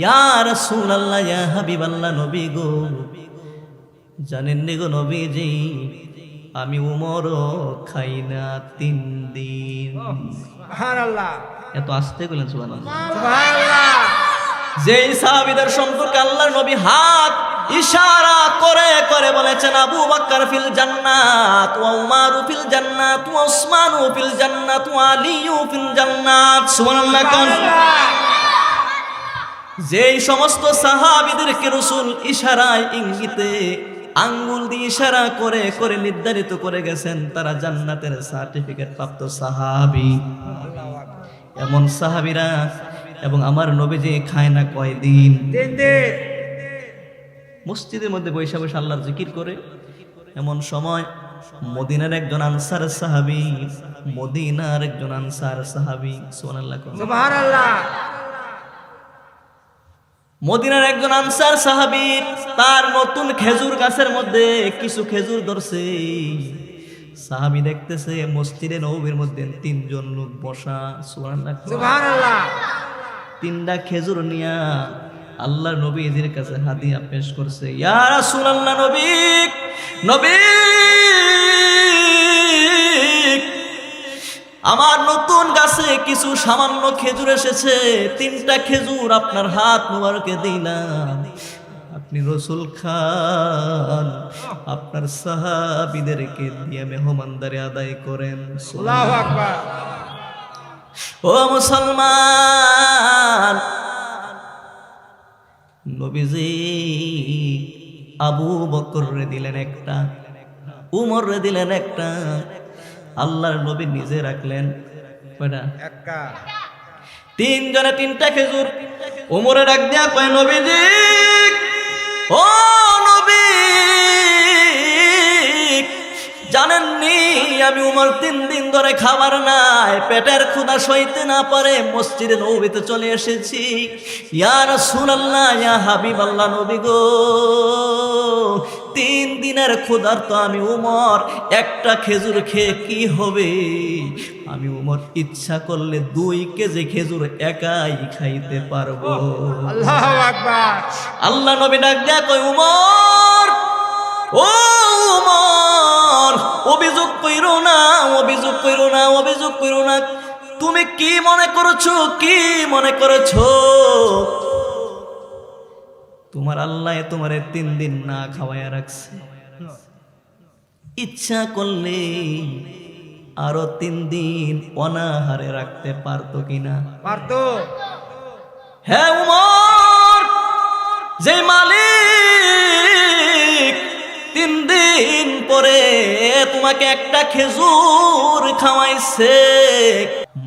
ইয়া রাসূলুল্লাহ, ইয়া হাবিবাল্লাহ, নবী গো, জানেন নি গো নবীজি, আমি উমরও খাই না 3 দিন।
সুবহানাল্লাহ।
এত আস্তে বলেন সুবহানাল্লাহ।
সুবহানাল্লাহ।
যেই সাহাবীদের সম্পর্কে আল্লাহর নবী হাত ইশারা করে করে বলেছেন, আবু বকর ফিল জান্নাত ওয়া উমর ফিল জান্নাত ওয়া উসমান ফিল জান্নাত ওয়া আলী ফিল জান্নাত। সুবহানাল্লাহ। যেই সমস্ত সাহাবীদেরকে রাসূল ইশারায় ইঙ্গিতে আঙ্গুল দিয়ে ইশারা করে করে নির্ধারিত করে গেছেন তারা জান্নাতের সার্টিফিকেট প্রাপ্ত সাহাবী, এমন সাহাবীরা। এবং আমার নবীজি খায় না কয়দিন?
3 দিন।
মসজিদের মধ্যে বৈশা বৈশা আল্লাহর জিকির করে। এমন সময় মদিনার একজন আনসার সাহাবী, মদিনার একজন আনসার সাহাবী, সুবহানাল্লাহ,
সুবহানাল্লাহ।
মদিনার একজন আনসার সাহাবী, তার নতুন খেজুর গাছের মধ্যে কিছু খেজুর ধরছে। সাহাবী দেখতেছে মসজিদে নববীর মধ্যে তিনজন লোক বসা, সুবহানাল্লাহ,
সুবহানাল্লাহ।
তিনটা খেজুর নিয়া আল্লাহর নবীজির কাছে হাদিয়া পেশ করছে। ইয়া রাসূলুল্লাহ, নবী, আমার নতুন গাছে কিছু সামান্য খেজুর এসেছে, তিনটা খেজুর আপনার হাত মুবারকে দিলাম, আপনি রসুল খান, আপনার সাহাবীদেরকে দিয়ে মেহমানদারি আদায় করেন।
আল্লাহু আকবার।
ও মুসলমান, নবীজি আবু বকর রে দিলেন একটা, উমর রে দিলেন একটা, আল্লাহর নবী নিজে রাখলেন কয়টা?
একটা।
তিনজনে তিনটা খেজুর। উমরে ডাক দিয়া কয়, নবীজি, ও নবী, জানেননি আমি উমর 3 দিন ধরে খাবার নাই, পেটের ক্ষুধা সইতে না পারে মসজিদে নববীতে চলে এসেছি। ইয়া রাসূলুল্লাহ, ইয়া হাবিবাল্লাহ, নবী গো, 3 দিনের ক্ষুধার তো আমি উমর, একটা খেজুর খেয়ে কি হবে? আমি উমর ইচ্ছা করলে 2 কেজি খেজুর একাই খাইতে পারবো।
আল্লাহু আকবার।
আল্লাহ নবী ডাক দেয়া কই, উমর, ও উমর, অভিযোগ কইরো না, অভিযোগ কইরো না, অভিযোগ কইরো না। তুমি কি মনে করছো, কি মনে করছো? তোমার আল্লাহ তোমারে 3 দিন না খাওয়ায়া রাখছে, ইচ্ছা করলে আরো 3 দিন অনাহারে রাখতে পারতো কিনা?
পারতো।
হ্যাঁ উমর, যে মালিক 3 দিন পরে তোমাকে একটা খেজুর খাওয়াইছে,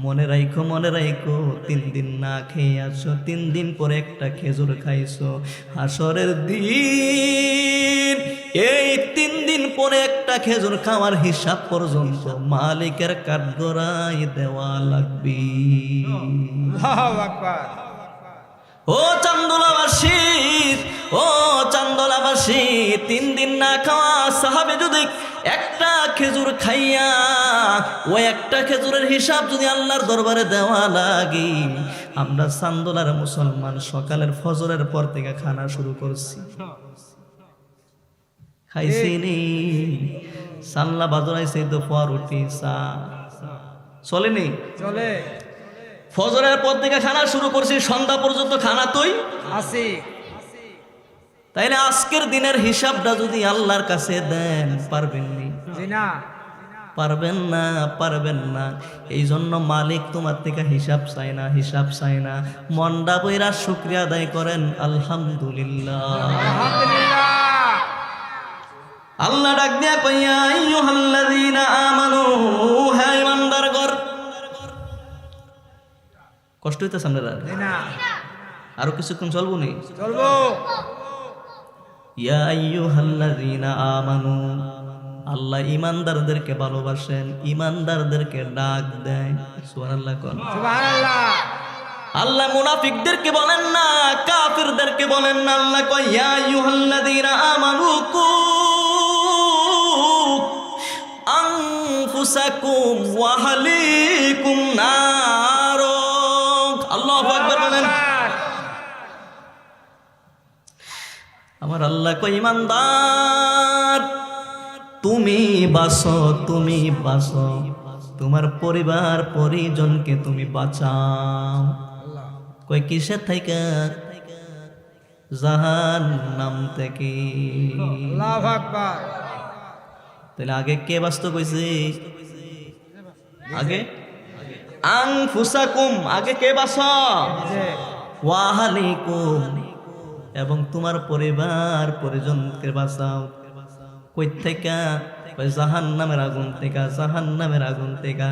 মনে রাখো, মনে রাখো, 3 দিন না খেয়ে আছো, 3 দিন পরে একটা খেজুর খাইছো, হাসরের দিন এই 3 দিন পরে একটা খেজুর খাওয়ার হিসাব পর্যন্ত মালিকের কাঠগড়ায় দেওয়া লাগবে।
আল্লাহু আকবার।
ও চান্দোলাবাসী, ও চান্দোলাবাসী, 3 দিন না খাওয়া সাহাবে যদি একটা খেজুর খাইয়া, ওই একটা খেজুরের হিসাব যদি আল্লাহর দরবারে দেওয়া লাগে, আমরা চান্দোলার মুসলমান সকালের ফজরের পর থেকে খানা শুরু করছি, খাইছি নি, সাল্লা বাজরাইছে তো রুটি চা, চলেনি?
চলে।
ফজরের পর থেকে খানা শুরু করছি, সন্ধ্যা পর্যন্ত খানা তুই
আসি।
তাইলে আজকের দিনের হিসাবটা যদি আল্লাহর কাছে দেন, পারবেন নি?
জি না,
পারবেন না, পারবেন না। এই জন্য মালিক তোমার থেকে হিসাব চায় না, হিসাব চায় না। মনটা বইরা শুকরিয়া আদায় করেন, আলহামদুলিল্লাহ।
আলহামদুলিল্লাহ।
আল্লাহ ডাক দিয়া কইয়া, আইয়ুহাল্লাযীনা আমানু, হে ঈমানদারগণ। কষ্ট হইতেছে আপনারা?
জি না,
আরো কিছুক্ষণ চলবো নি?
চলবো।
ইয়া আইয়ুহাল্লাযীনা আমানু, আল্লাহ ইমানদারদেরকে ভালোবাসেন, ইমানদারদেরকে ডাক দেয়, সুবহানাল্লাহ কোন।
সুবহানাল্লাহ।
আল্লাহ মুনাফিকদেরকে বলেন না, কাফিরদেরকে বলেন না। আল্লাহ কয়, ইয়া আইয়ুহাল্লাযীনা আমানু কু আনফুসাকুম ওয়া আহলিকুম নার। আল্লাহু আকবার বলেন। আমার আল্লাহ কয়, ইমানদার, তুমি বাঁচো, তুমি বাঁচো, তোমার পরিবার পরিজনকে তুমি বাঁচাও। কই কিসের থেকে? জাহান্নাম থেকে।
আল্লাহু আকবার।
তাহলে আগে কে বাঁচত কইছে? আগে আনফুসাকুম, আগে কে বাঁচো? ওয়া আহলিকুম, এবং তোমার পরিবার পরিজনকে বাঁচাও। কই থেকে? জাহান্নামের আগুন থেকে, জাহান্নামের আগুন থেকে।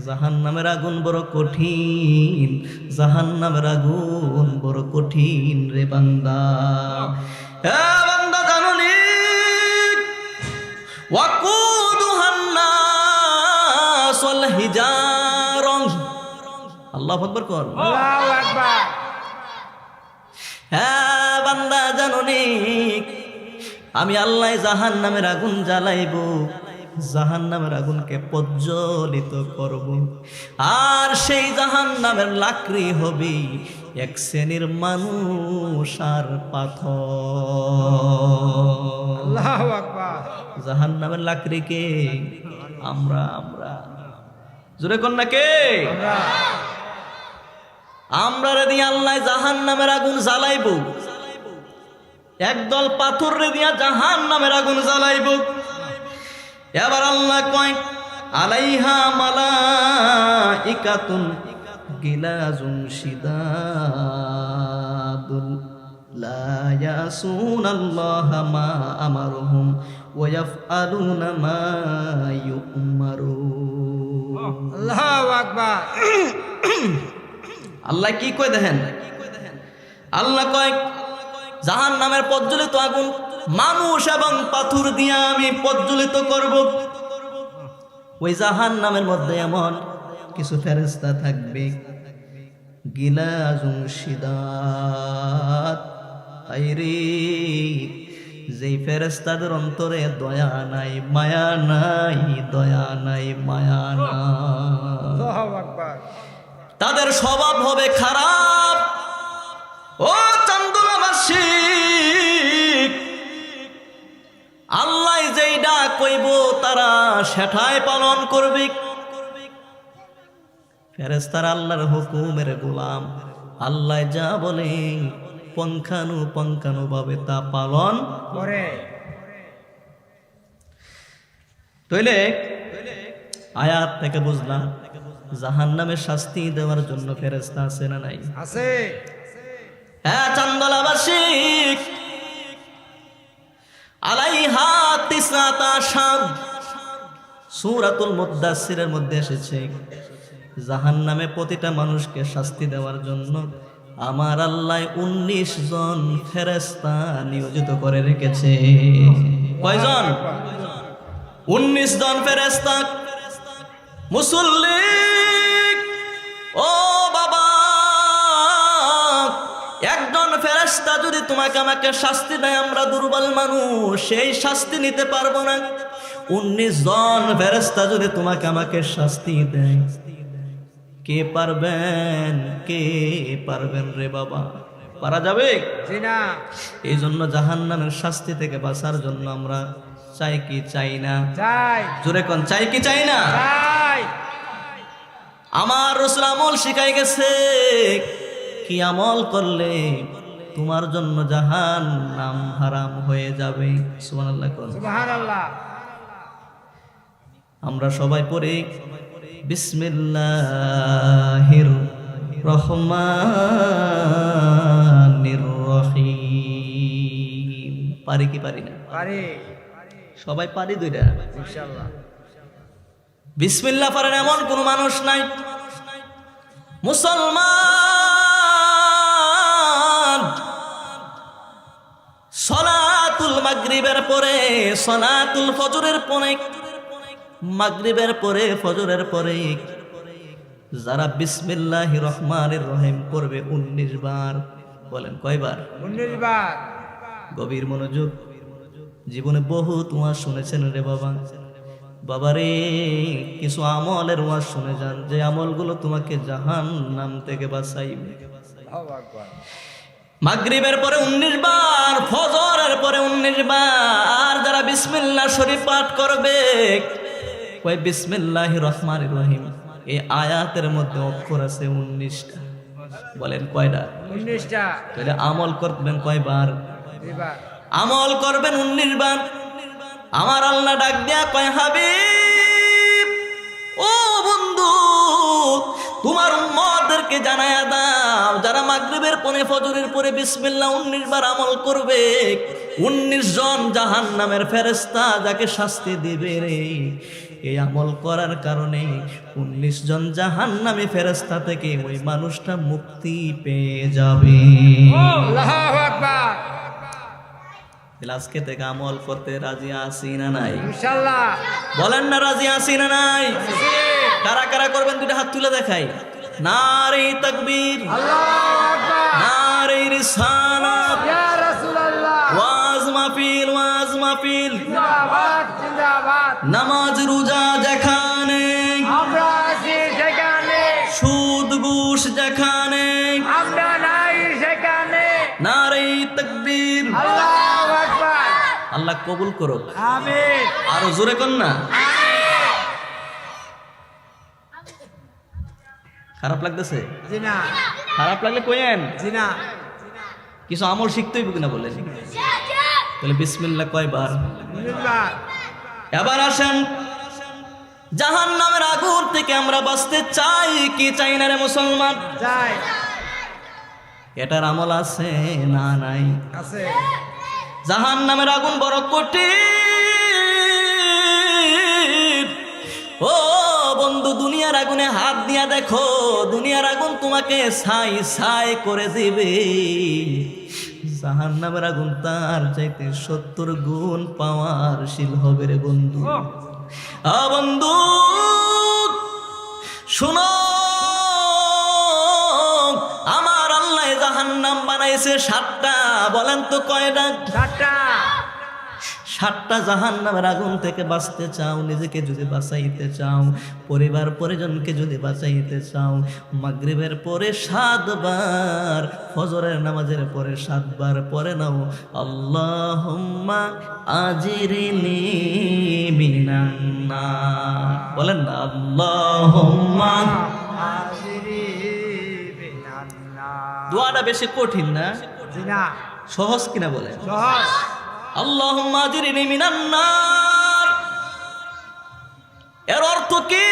জাহান্নামের আগুন বড় কঠিন, জাহান্নামের আগুন বড় কঠিন রে বান্দা। এ বান্দা, ওয়াকুদুহান নাস ওয়াল হিজারা। আল্লাহু আকবার কর।
আল্লাহু আকবার।
হ্যাঁ বান্দা জানোনি আমি আল্লাহ জাহান্নামের আগুন জ্বালাইব, জাহান্নামের আগুনকে প্রজ্বলিত করব, আর সেই জাহান্নামের লাকড়ি হবে এক শ্রেণীর মানুষ আর পাথর।
আল্লাহু আকবার।
জাহান্নামের লাকড়ি কে? আমরা জোরে কন্যা কে? আমরা রে দিয়ে আল্লাহ জাহান্নামের আগুন জ্বালাইব, একদল পাথর রে দিয়া জাহান্নামের আগুন জ্বালাইব। এবার আল্লাহ কয় আলাইহা মালাইকাতুন গিলাজুন শিদাদুন লা ইয়াসুনাল্লাহা মা আমারুহুম ওয়া ইয়াফআলুনা মা ইউমারুন।
আল্লাহু আকবার।
আল্লাহ কি কয় দেখেন, আল্লাহ কয় জাহান্নামের প্রজ্বলিত আগুন মানুষ এবং পাথর দিয়া আমি প্রজ্বলিত করব। ওই জাহান্নামের মধ্যে এমন কিছু ফেরেশতা থাকবে, গিলাজুন শিদাত, আইরে যেই ফেরেশতাদের অন্তরে দয়া নাই, মায়া নাই, দয়া নাই, মায়া নাই।
আল্লাহু আকবার।
তাদের স্বভাব হবে খারাপ। ও চান্দনাবাসী, আল্লাহ যেইটা কইব তারা সেটাই পালন করবে। ফেরেশতারা আল্লাহর হুকুমের গোলাম, আল্লাহ যা বলে পঙ্খানু ভাবে তা পালন
করে।
তইলে আয়াত থেকে বুঝলাম জাহান্নামের শাস্তি দেওয়ার জন্য ফেরেশতা আছে না নাই?
আছে।
হ্যাঁ চান্দলাবাসী, আলাইহা তিসআতা শাদ, সূরাতুল মুদ্দাসসিরের মধ্যে এসেছে জাহান্নামে প্রতিটা মানুষকে শাস্তি দেওয়ার জন্য আমার আল্লাহ 19 জন ফেরেশতা নিয়োজিত করে রেখেছে। কয়জন? 19 জন ফেরেশতা। মুসল্লি ও বাবা, একজন ফেরেশতা যদি তোমাকে আমাকে শাস্তি দেয়, আমরা দুর্বল মানুষ, সেই শাস্তি নিতে পারবো না। 19 জন ফেরেশতা যদি তোমাকে আমাকে শাস্তি দেয়, কে পারবেন? কে পারবেন রে বাবা? পারা যাবে?
জি না।
এই জন্য জাহান্নামের শাস্তি থেকে বাঁচার জন্য আমরা চাই কি চাই না?
চাই।
জোরে কোন চাই কি চাই না?
চাই।
আমার রাসূল আমল শিখাই গেছে, কি আমল করলে তোমার জন্য জাহান্নাম হারাম হয়ে যাবে। সুবহানাল্লাহ কোন।
সুবহানাল্লাহ।
আমরা সবাই পড়ি বিসমিল্লাহির রহমানির রহিম। পারি কি পারি না?
পারি।
সবাই পারি দুইটা।
ইনশাআল্লাহ।
বিসমিল্লাহ পারেন এমন কোন মানুষ নাই। মুসলমান সলাতুল মাগরিবের পরে, সলাতুল ফজরের পরে, মাগরিবের পরে, ফজরের পরে যারা বিসমিল্লাহির রহমানির রহিম পড়বে 19 বার। বলেন কয়বার?
19 বার।
গভীর মনোযোগ। জীবনে বহুত ওয়াজ শুনেছেন রে বাবা। বাবারে, কিছু আমলের ওয়াজ শুনে যান, যে আমলগুলো তোমাকে জাহান্নাম থেকে বাঁচাইবে।
আল্লাহু আকবার।
মাগরিবের পরে 19 বার, ফজরের পরে 19 বার যারা বিসমিল্লাহ শরীফ পাঠ করবে, কই বিসমিল্লাহির রহমানির রহিম, এই আয়াতের মধ্যে অক্ষর আছে 19টা। বলেন কয়টা?
19টা।
তাহলে আমল করবেন কয়বার?
2 বার।
আমল করবেন 19 বার। আমার আল্লাহ ডাক দিয়া কয়, হাবিব ও বন্ধু, তোমার উম্মতদেরকে জানায়া দাও, যারা মাগরিবের পরে, ফজরের পরে বিসমিল্লাহ 19 বার আমল করবে, 19 জন জাহান্নামের ফেরেশতা যাকে শাস্তি দিবে রে, এই আমল করার কারণে 19 জন জাহান্নামী ফেরেশতা থেকে ওই মানুষটা মুক্তি পেয়ে যাবে।
আল্লাহু আকবার।
তাহলে আজকে থেকে আমল করতে রাজি আছি না নাই?
ইনশাআল্লাহ।
বলেন না রাজি আছি না নাই? কারা কারা করবেন দুইটা হাত তুলে দেখাই। নারে তাকবীর,
আল্লাহু আকবার।
নারে রিসালাত,
ইয়া রাসূলুল্লাহ।
ওয়াজ মাহফিল, ওয়াজ মাহফিল,
জিন্দাবাদ জিন্দাবাদ।
নামাজ রোজা যেখানে,
আমরা আছি সেখানে,
সুদ ঘুষ যেখানে,
আমরা নাই সেখানে।
নারে তাকবীর।
আল্লাহু আকবার।
আল্লাহ কবুল করুক।
আমিন।
আরো জোরে কর না। খারাপ লাগতেছে?
জি না,
খারাপ লাগলে কইেন,
জি না।
কিছু আমল শিখতে হইব কিনা বলেন। তাহলে বিসমিল্লাহ কয়বার?
ধন্যবাদ।
এবার আসেন, জাহান্নামের আগুন থেকে আমরা বাঁচতে চাই কি চাই না রে মুসলমান?
যাই
এটার আমল আছে না নাই?
আছে।
জাহান্নামের আগুন বড় কঠিন। ও বন্ধু, দুনিয়ার আগুনে হাত দিয়া দেখো, দুনিয়ার আগুন তোমাকে ছাই ছাই করে দিবে। জাহান্নামের আগুন তার চাইতে 70 গুণ পাওয়ারশীল হবে রে বন্ধু। বন্ধু শোনো, আমার আল্লাহ জাহান্নাম বানাইছে 7টা। বলেন তো কয়টা?
7টা।
7টা জাহান্নামের আগুন থেকে বাঁচতে চাও, নিজেকে যদি বাঁচাইতে চাও, পরিবার পরিজনকে যদি বাঁচাইতে চাও, মাগরিবের পরে 7 বার, ফজরের নামাজের পরে 7 বার পরে নাও আল্লাহুম্মা আজিরিনি মিনান নার। বলেন না আল্লাহুম্মা।
আজিরি বিনান্নার।
দোয়াটা বেশি কঠিন না,
জি না,
সহজ কিনা বলেন?
সহজ।
আল্লাহুম্মা আজিরনি মিনান নার। এর অর্থ কি?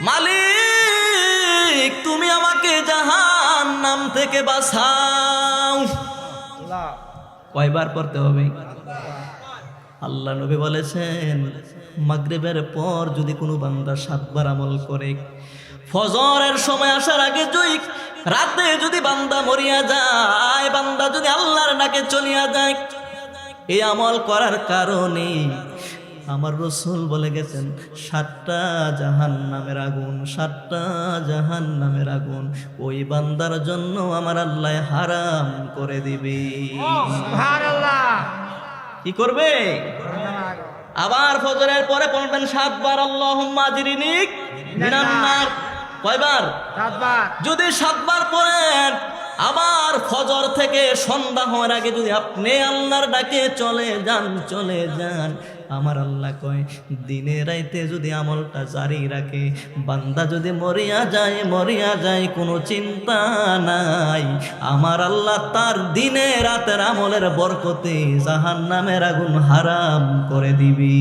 মালিক তুমি আমাকে জাহান্নাম থেকে বাঁচাও।
আল্লাহ।
কয়বার পড়তে হবে? আল্লাহ নবী বলেছেন, মাগরিবের পর যদি কোনো বান্দা 7 বার আমল করে, ফজরের সময় আসার আগে রাতে যদি বান্দা মরিয়া যায়, বান্দা যদি আল্লাহর ডাকে চলিয়া যায়, এই আমল করার কারণে আমার রাসূল বলে গেছেন 7টা জাহান্নামের আগুন, 7টা জাহান্নামের আগুন ওই বান্দার জন্য আমার আল্লাহ হারাম করে দিবে।
সুবহানাল্লাহ।
কি করবে? আবার ফজরের পরে পড়বেন 7 বার আল্লাহুম্মা আজিরনি মিনান নার। কয়বার?
7 বার।
যদি 7 বার পড়েন, আবার ফজর থেকে সন্ধ্যা হওয়ার আগে যদি আপনি আল্লাহর ডাকে চলে যান, আমার আল্লাহ কয় দিনে রাইতে যদি আমলটা জারি রাখে, বান্দা যদি মরিয়া যায় কোনো চিন্তা নাই, আমার আল্লাহ তার দিনে রাতের আমলের বরকতে জাহান্নামের আগুন হারাম করে দিবি।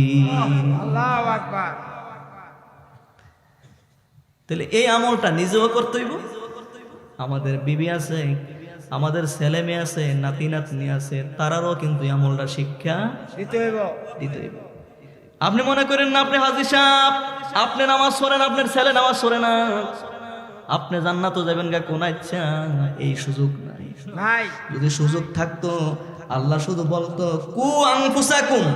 আল্লাহু আকবার।
তাহলে এই আমলটা নিজেও করতে হইব, আমাদের বিবি আছে, আমাদের ছেলে মেয়ে আছে, নাতি নাতনি আছে, তারারও কিন্তু এই আমলটা শিক্ষা
দিতে হইব।
দিতে হইব। আপনি মনে করেন না আপনি হাজী সাহেব, আপনি নামাজ পড়েন, আপনার ছেলে নামাজ পড়ে না, আপনি জান্নাতও যাবেন গা কোন ইচ্ছা, এই সুযোগ নাই।
নাই।
যদি সুযোগ থাকতো আল্লাহ শুধু বলতো কু আনফুসাকুম,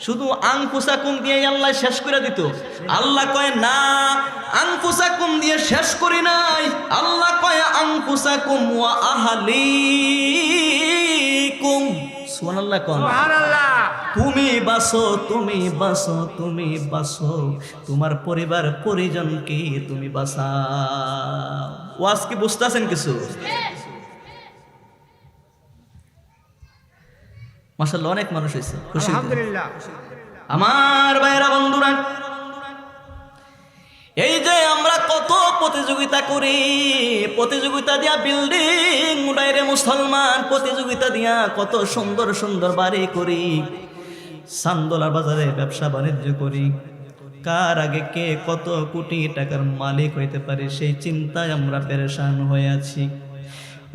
শুধু আনফুসাকুম দিয়ে আল্লাহ শেষ করে দিত। আল্লাহ কয় না, আনফুসাকুম দিয়ে শেষ করি নাই, আল্লাহ কয় আনফুসাকুম ওয়া আহলিকুম। সুবহানাল্লাহ কোন?
সুবহানাল্লাহ।
তুমি বাঁচো, তোমার পরিবার পরিজনকে তুমি বাঁচাও। ওয়াজ কি বুঝতেছেন কিছু? মাশাআল্লাহ অনেক মানুষ হয়েছে, খুশি হইতে।
আলহামদুলিল্লাহ।
আমার ভাইরা বন্ধুরা, এই যে আমরা কত প্রতিযোগিতা করি, প্রতিযোগিতা দিয়া বিল্ডিং উড়াইরে মুসলমান, প্রতিযোগিতা দিয়া কত সুন্দর সুন্দর বাড়ি করি, চান্দোলা বাজারে ব্যবসা বাণিজ্য করি, কার আগে কে কত কোটি টাকার মালিক হইতে পারে সেই চিন্তায় আমরা পেরেশান হয়ে আছি।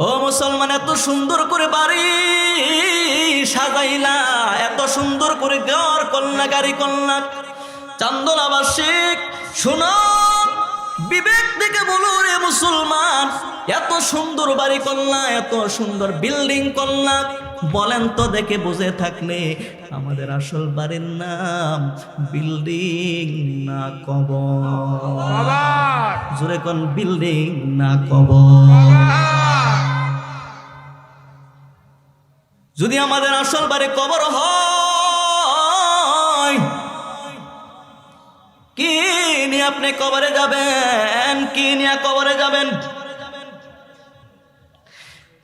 ও মুসলমান, এত সুন্দর করে বাড়ি সাজাইলা, এত সুন্দর করে ঘর করলা, গাড়ি করলা, চান্দোলাবাসিক শোনো, বিবেক থেকে বলো রে মুসলমান, এত সুন্দর বাড়ি করলা, এত সুন্দর বিল্ডিং করলা, বলেন তো দেখে বুঝে থাকলে আমাদের আসল বাড়ির নাম বিল্ডিং না কবর?
কবর
জোরে কোন বিল্ডিং না কবর? যদি আমাদের আসল বাড়ি কবর হয়, কি নিয়ে আপনি কবরে যাবেন? কি নিয়ে কবরে যাবেন?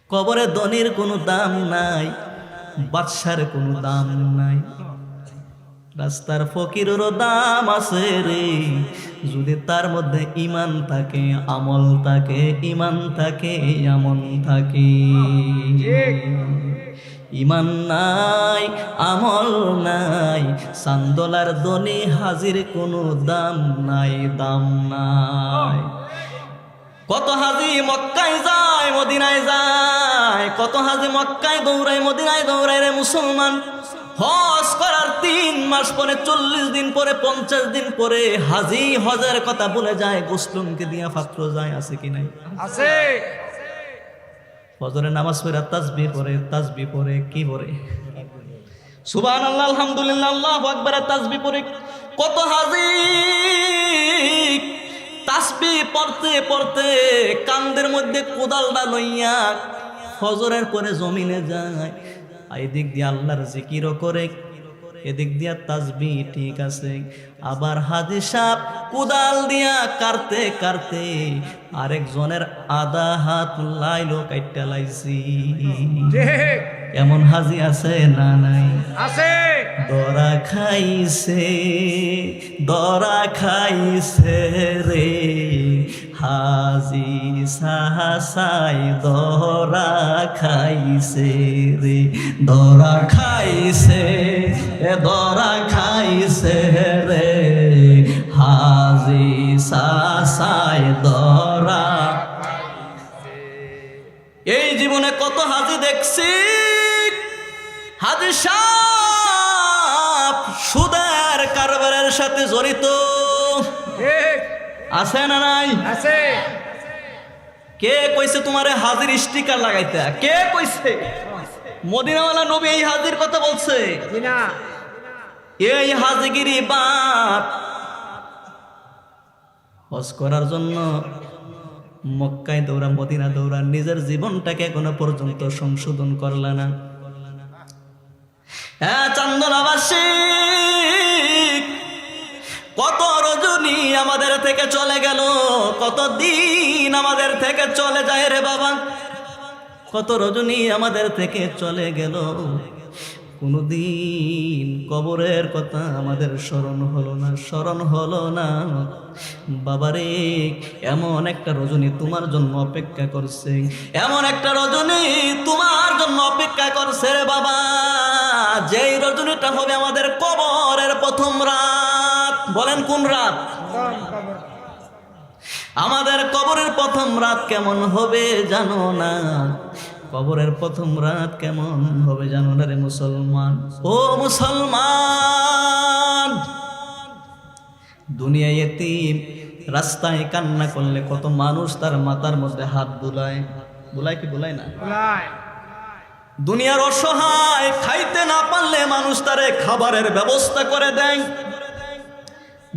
কবরে ধনির কোনো দাম নাই, বাদশার কোনো দাম নাই, রাস্তার ফকিরেরও দাম আছে রে, যদি তার মধ্যে ইমান থাকে, আমল থাকে, ইমান থাকে, আমল থাকে। ইমান নাই, আমল নাই, চান্দলার ধনী হাজির কোনো দাম নাই, দাম নাই। কত হাজি মক্কায় যায়, মদিনায় যায়, কত হাজি মক্কায় দৌড়ায়, মদিনায় দৌড়ায় রে মুসলমান। হজ করার 3 মাস পরে, 40 দিন পরে, 50 দিন পরে হাজি হজের কথা বলে যায়, গোসলুনকে দিয়া পাত্র যায়, আছে কি নাই?
আছে।
ফজরের নামাজ পড়ে তাসবিহ পড়ে, তাসবিহ পড়ে কি পড়ে? সুবহানাল্লাহ, আলহামদুলিল্লাহ, আল্লাহু আকবার, তাসবিহ পড়ে। কত হাজি তাসবিহ পড়তে পড়তে কান্দের মধ্যে কোদালটা লইয়া ফজরের পরে জমিনে যায়, এদিক দিয়ে আল্লাহর জিকিরও করে, এদিক দিয়া তাসবিহ ঠিক আছে। আবার হাজি সাহেব কোদাল দিয়া কাটতে কাটতে আরেকজনের আধা হাত লাইলো, কাইটা লাইছি।
ঠিক
এমন হাজি আছে না নাই?
আছে।
দরা খাইছে, দরা খাইছে রে হাজি সাহাসাই, দরা খাইছে রে, দরা খাইছে, দরা খাইছে রে হাজি সাহাসাই, দরা। এই জীবনে কত হাজি দেখছি, হাজি সাহেব সুদের কারবারের সাথে জড়িত,
ঠিক
আছে না নাই?
আছে।
কে কইছে তোমারে হাজির স্টিকার লাগাইতে? কে কইছে? মদিনাওয়ালা নবী এই হাজির কথা বলছে।
জি না।
এই হাজিগিরি বাদ হজ করার জন্য মক্কায় দৌড়া, মদিনা দৌড়া, নিজের জীবনটাকে এখনো পর্যন্ত সংশোধন করলা না। হ্যাঁ চান্দনাবাসী, কত রজনী আমাদের থেকে চলে গেল, কত দিন আমাদের থেকে চলে যায় রে বাবা, কত রজনী আমাদের থেকে চলে গেল, কোনদিন কবরের কথা আমাদের স্মরণ হলো না, স্মরণ হলো না। বাবারে, এমন একটা রজনী তোমার জন্য অপেক্ষা করছে, এমন একটা রজনী তোমার জন্য অপেক্ষা করছে রে বাবা, যেই রজনীটা হবে আমাদের কবরের প্রথম রাত। বলেন কোন রাত?
কবর
আমাদের কবরের প্রথম রাত কেমন হবে জানো না? কবরের প্রথম রাত কেমন হবে জানো না রে মুসলমান? ও মুসলমান, দুনিয়ায় এতিম, রাস্তায় কান্না করলে কত মানুষ তার মাথার মধ্যে হাত বুলায়, বুলায় কি বুলায় না?
বুলায়।
দুনিয়ার অসহায়, খাইতে না পারলে মানুষ তারে খাবারের ব্যবস্থা করে দেয়।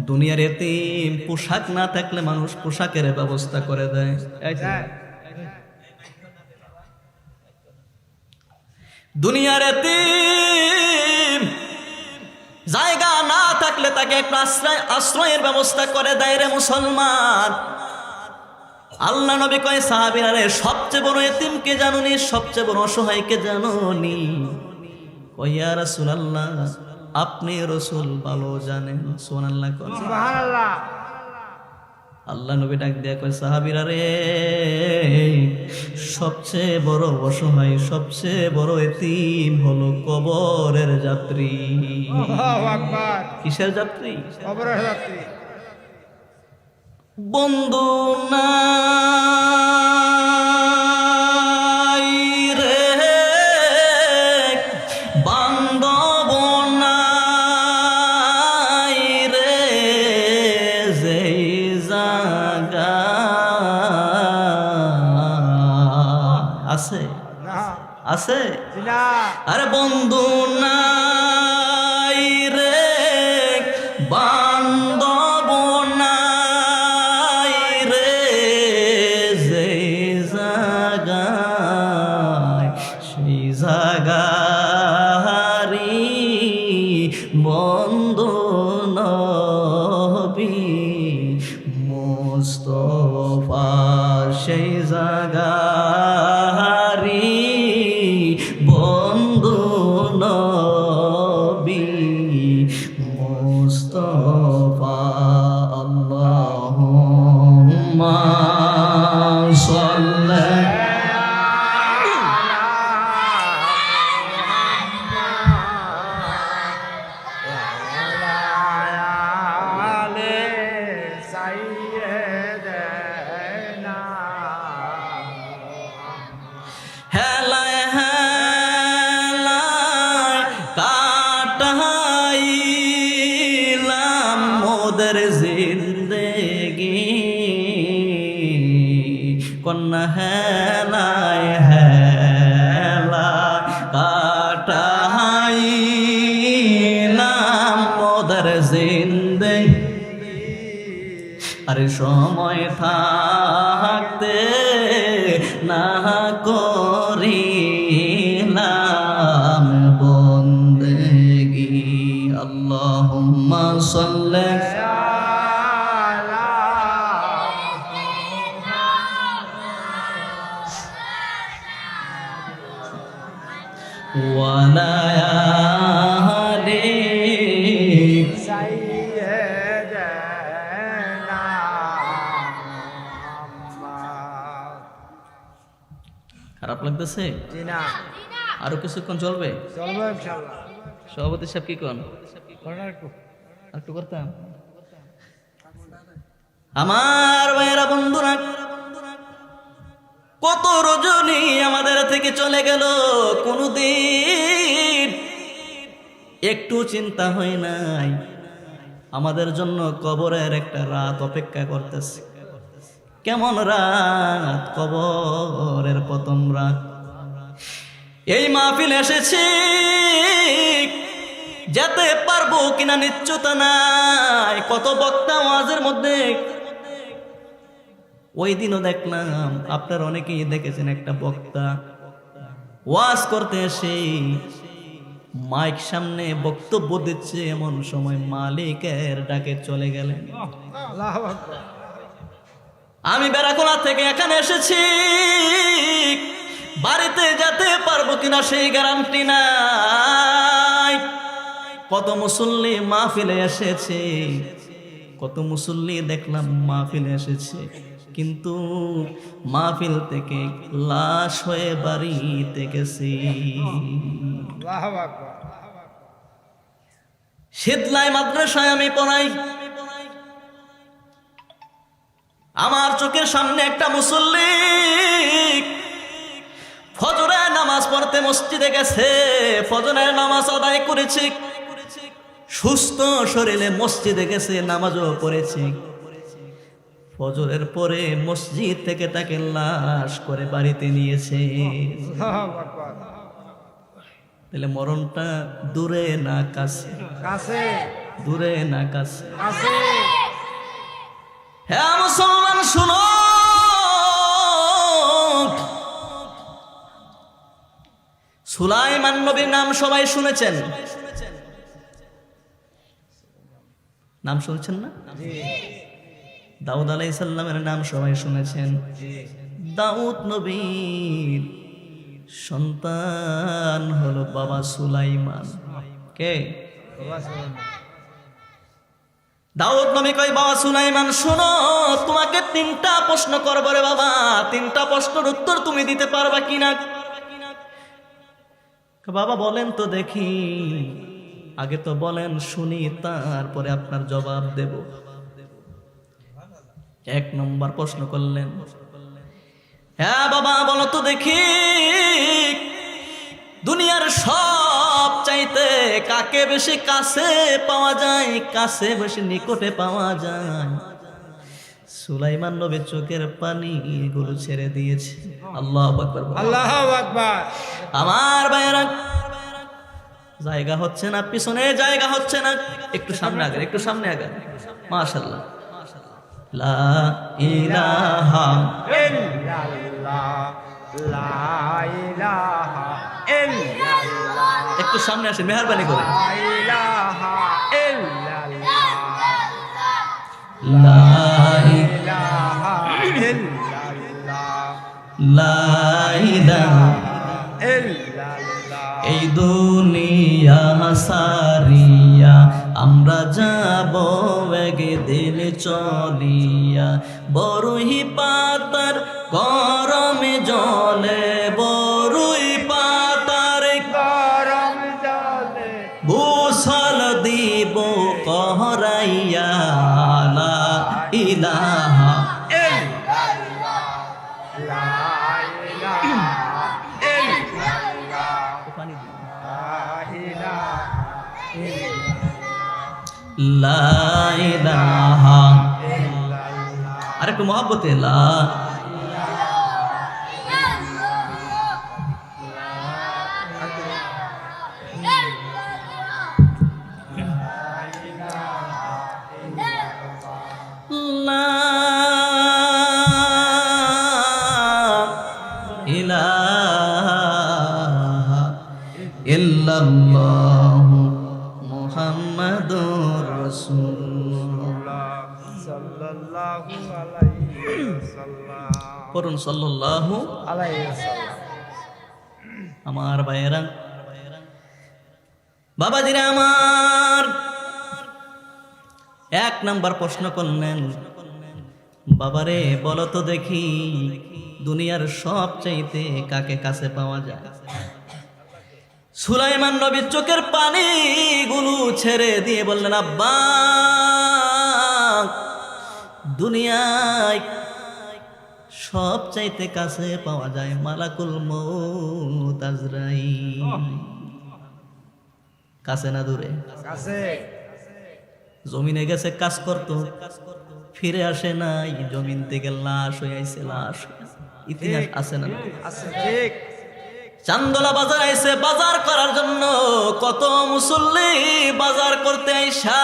দুনিয়ার এতিম, পোশাক না থাকলে মানুষ পোশাকের ব্যবস্থা করে দেয়। এই যে, দুনিয়ার এতিম, জায়গা না থাকলে তাকে একটা আশ্রয়ের ব্যবস্থা করে দেয় রে মুসলমান। আল্লাহ নবী কয় সাহাবীরা রে, সবচেয়ে বড় এতিমকে জানুনি, সবচেয়ে বড় অসহায়কে জানুনি? কয় ইয়া রাসূলুল্লাহ, আপনি রাসূল ভালো জানেন। সুবহানাল্লাহ।
সুবহানাল্লাহ।
আল্লাহ নবী ডাক দিয়া কয় সাহাবীরা রে, সবচেয়ে বড় অসহায়, সবচেয়ে বড় এতিম হলো কবরের যাত্রী।
আল্লাহু আকবার।
কিসের যাত্রী?
কবরের যাত্রী।
বন্ধু নাই রে, বান্ধব নাই রে, যেই জায়গা আছে,
না
আছে?
না
আরে বন্ধু নাই রে, বান্ধব নাই রে, যে জাগায় সেই জাগারি বন্ধু নবী মুস্তফা, সেই জাগারি বন্ধু নবী মুস্তফা। আল্লাহুম্মা সাল্লি হেলায় হেলায় কাটাইলাম মোদের জিন্দেগি, কন্যা হেলায় হেলায় কাটাইলাম মোদের জিন্দেগি। আরে সময় থাকতে না করিলাম বন্দেগি। আল্লাহুম্মা সাল্লি ওয়ালা আলি খারাপ লাগতেছে? আরো কিছুক্ষণ চলবে?
চলবে ইনশাআল্লাহ।
সভাপতি সাহেব কি কোন?
করেন একটু।
একটু করতাম। আমার ভাইয়েরা বন্ধুরা, কত রজনী আমাদের থেকে চলে গেল, কোনদিন একটু চিন্তা হয় নাই আমাদের জন্য কবরের একটা রাত অপেক্ষা করতেছে। কেমন রাত? কবরের প্রথম রাত। এই মাহফিল এসেছি, যেতে পারবো কিনা নিশ্চয়তা নাই। কত বক্তা ওয়াজের মধ্যে, ওই দিনও দেখলাম, আপনারা অনেকেই দেখেছেন, একটা বক্তা ওয়াজ করতে এসে মাইক সামনে বক্তব্য দিচ্ছে, এমন সময় মালিকের ডাকে চলে গেলেন।
আল্লাহু আকবার।
আমি বেড়াকোনা থেকে এখানে এসেছি, বাড়িতে যেতে পারবো কিনা সেই গ্যারান্টি নাই। কত মুসল্লি মাহফিলে এসেছে, কত মুসল্লি দেখলাম মাহফিলে এসেছে, কিন্তু মাহফিল থেকে লাশ হয়ে বাড়িতে গেছি।
আল্লাহু আকবার।
শীতলাই মাদ্রাসায় আমি পড়াই, আমার চোখের সামনে একটা মুসল্লি ফজরের নামাজ পড়তে মসজিদে গেছে, ফজরের নামাজ আদায় করেছে, সুস্থ শরীরে মসজিদে গেছে, নামাজও পড়েছে। ফজরের পরে মসজিদ থেকে তাকে লাশ করে বাড়িতে নিয়েছে।
আল্লাহু আকবার।
তাহলে মরণটা দূরে না কাছে?
কাছে
দূরে না কাছে?
কাছে।
হ্যাঁ মুসলমান শুনো, সুলাইমান নবীর নাম সবাই শুনেছেন, নাম শুনেছেন না? দাউদ আলাইহিস সালামের নাম সবাই শুনেছেন। দাউদ নবীর সন্তান হলো বাবা সুলাইমান। কে? দাউদ নবী কয়, বাবা সুলাইমান শোনো, তোমাকে 3টা প্রশ্ন করবো রে বাবা, 3টা প্রশ্নের উত্তর তুমি দিতে পারবা কিনা? বাবা বলেন তো দেখি। আগে তো বলেন শুনি, তারপরে আপনার জবাব দেব। 1 নম্বর প্রশ্ন করলেন, হ্যাঁ বাবা বলো তো দেখি, দুনিয়ার সব চাইতে কাকে বেশি কাছে পাওয়া যায়, কাছে বেশি নিকটে পাওয়া যায়? সুলাইমান নবী চোখের পানি গুলো ছেড়ে দিয়েছে। আল্লাহু আকবার।
আল্লাহু আকবার।
আমার ভাইরা, জায়গা হচ্ছে না, পিছনে জায়গা হচ্ছে না, একটু সামনে আগান, একটু সামনে আগান। মাশাআল্লাহ। লা ইলাহা
ইল্লাল্লাহ, লা ইলাহা ইল্লাল্লাহ,
একটু সামনে আসেন মেহেরবানি করে।
লা ইলাহা ইল্লাল্লাহ,
লা
ইলাহা ইল্লাল্লাহ,
লা ইলাহা
ইল্লাল্লাহ।
এই দুনিয়া সারিয়া আমরা যাব একদিন চলিয়া, বরুই পাতার গরমে জলে, বরুই পাতার
গরম জলে
গোসল দিব কহরাইয়া, লা ইলাহা
ইল্লাল্লাহ, লা ইলাহা ইল্লাল্লাহ, লা ইলাহা
লা ইলাহা।
ইল্লাল্লাহ।
আরেকটু মহব্বতে লা লা ইলাহা ইল্লাল্লাহু মুহাম্মাদুর রাসূলুল্লাহ।
সাল্লাল্লাহু আলাইহি ওয়াসাল্লাম।
পড়ুন সাল্লাল্লাহু।
আলাইহি ওয়াসাল্লাম।
আমার ভাইয়েরা, বাবাজিরা আমার, এক নাম্বার প্রশ্ন করলেন, বাবারে বলো তো দেখি দুনিয়ার সবচাইতে কাকে কাছে পাওয়া যায়? সুলাইমান নবী চোখের পানি গুলো ছেড়ে দিয়ে বললেন, আব্বা, দুনিয়ায় সবচাইতে কাছে পাওয়া যায় মালাকুল মউত আজরাইল। কাছে না দূরে?
কাছে।
জমিনে গেছে কাজ করতো, ফিরে আসে নাই, জমিন থেকে লাশ হয়ে আইছে, লাশ। ইতিহাস আছে না?
আছে, ঠিক।
চান্দলা বাজার আইছে বাজার করার জন্য, কত মুসল্লি বাজার করতে আইসা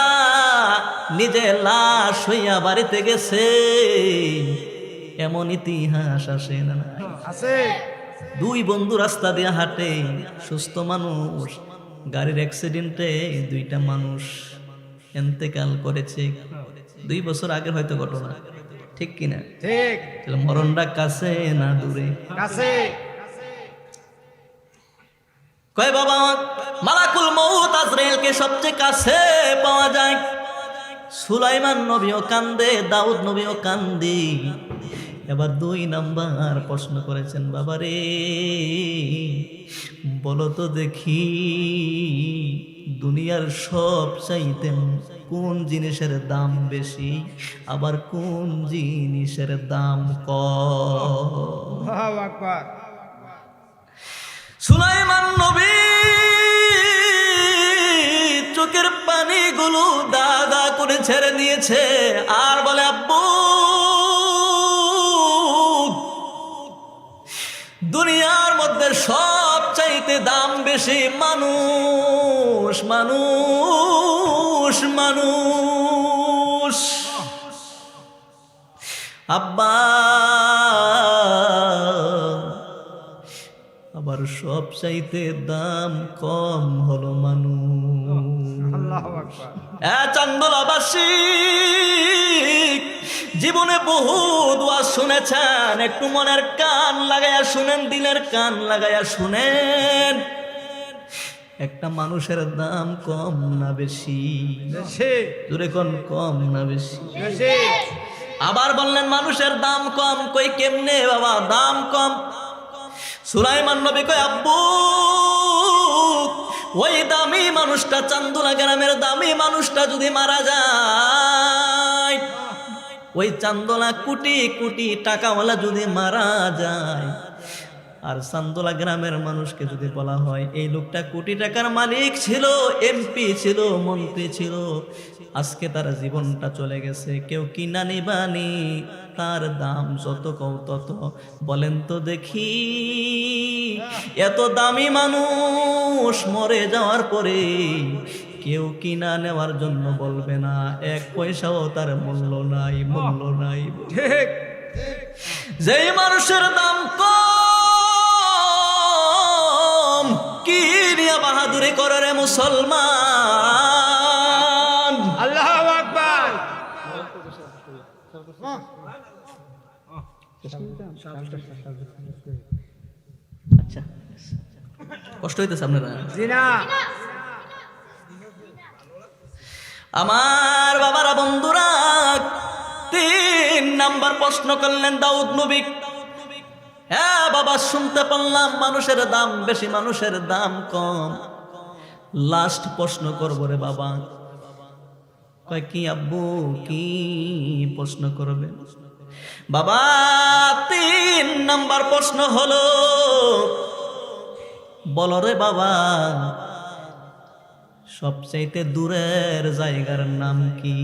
নিজে লাশ হইয়া বাড়িতে গেছে, এমন ইতিহাস আসে না?
আছে।
দুই বন্ধু রাস্তা দিয়ে হাঁটে, সুস্থ মানুষ, গাড়ির অ্যাক্সিডেন্টে দুইটা মানুষ ইন্তেকাল করেছে। 2 বছর আগের হয়তো ঘটনা, ঠিক কিনা?
ঠিক।
তাহলে মরণটা কাছে না দূরে?
কাছে।
কয় বাবা, মালাকুল মউত আজরাইলকে সবচেয়ে কাছে পাওয়া যায়। সুলাইমান নবীও কান্দে, দাউদ নবীও কান্দে। এবার 2 নাম্বার প্রশ্ন করেছেন, বাবারে বলো তো দেখি দুনিয়ার সব চাইতে কোন জিনিসের দাম বেশি, আবার কোন জিনিসের দাম কম?
আল্লাহু আকবার।
সুলাইমান নবী চোখের পানিগুলো দাদা করে ছেড়ে দিয়েছে, আর বলে, আব্বু, দুনিয়ার মধ্যে সব চাইতে দাম বেশি মানুষ, মানুষ, মানুষ। আব্বা, আবার সব চাইতে দাম কম হলো মানুষ।
আল্লাহু আকবার।
চান্দলাবাসী, জীবনে বহু দোয়া শুনেছেন, একটু মনের কান লাগাইয়া শুনেন, দিলের কান লাগাইয়া শুনেন। একটা মানুষের দাম কম না বেশি?
বেশি।
জোরে কোন, কম না বেশি?
বেশি।
আবার বললেন মানুষের দাম কম, কই কেমনে বাবা দাম কম? সুলাইমান নবী কয়, আব্বু, ওই দামি মানুষটা, চান্দুলা গ্রামের দামি মানুষটা যদি মারা যায়, ওই চান্দোলা কোটি কোটি টাকাওয়ালা যদি মারা যায়, আর চান্দোলা গ্রামের মানুষকে যদি বলা হয় এই লোকটা কোটি টাকার মালিক ছিল, এমপি ছিল, মন্ত্রী ছিল, আজকে তার জীবনটা চলে গেছে, কেউ কিনা নিবানি, তার দাম যত কও তত। বলেন তো দেখি, এত দামি মানুষ মরে যাওয়ার পরে কেউ কিনা নেওয়ার জন্য বলবে না, এক পয়সাও তার মূল্য নাই, মূল্য নাই।
ঠিক।
যেই মানুষের দাম কম, কি নিয়ে বাহাদুরি করে রে মুসলমান?
আল্লাহু আকবার।
আচ্ছা, কষ্ট হইতেছে আপনারা?
জি না।
আমার বাবারা, বন্ধুরা, 3 নাম্বার প্রশ্ন করলেন দাউদ নবী। হ্যাঁ বাবা, শুনতে পারলাম মানুষের দাম বেশি, মানুষের দাম কম। লাস্ট প্রশ্ন করবো রে বাবা। কয় কি আব্বু, কি প্রশ্ন করবে বাবা? 3 নাম্বার প্রশ্ন হলো, বলো রে বাবা, সবচাইতে দূরের জায়গার নাম কি?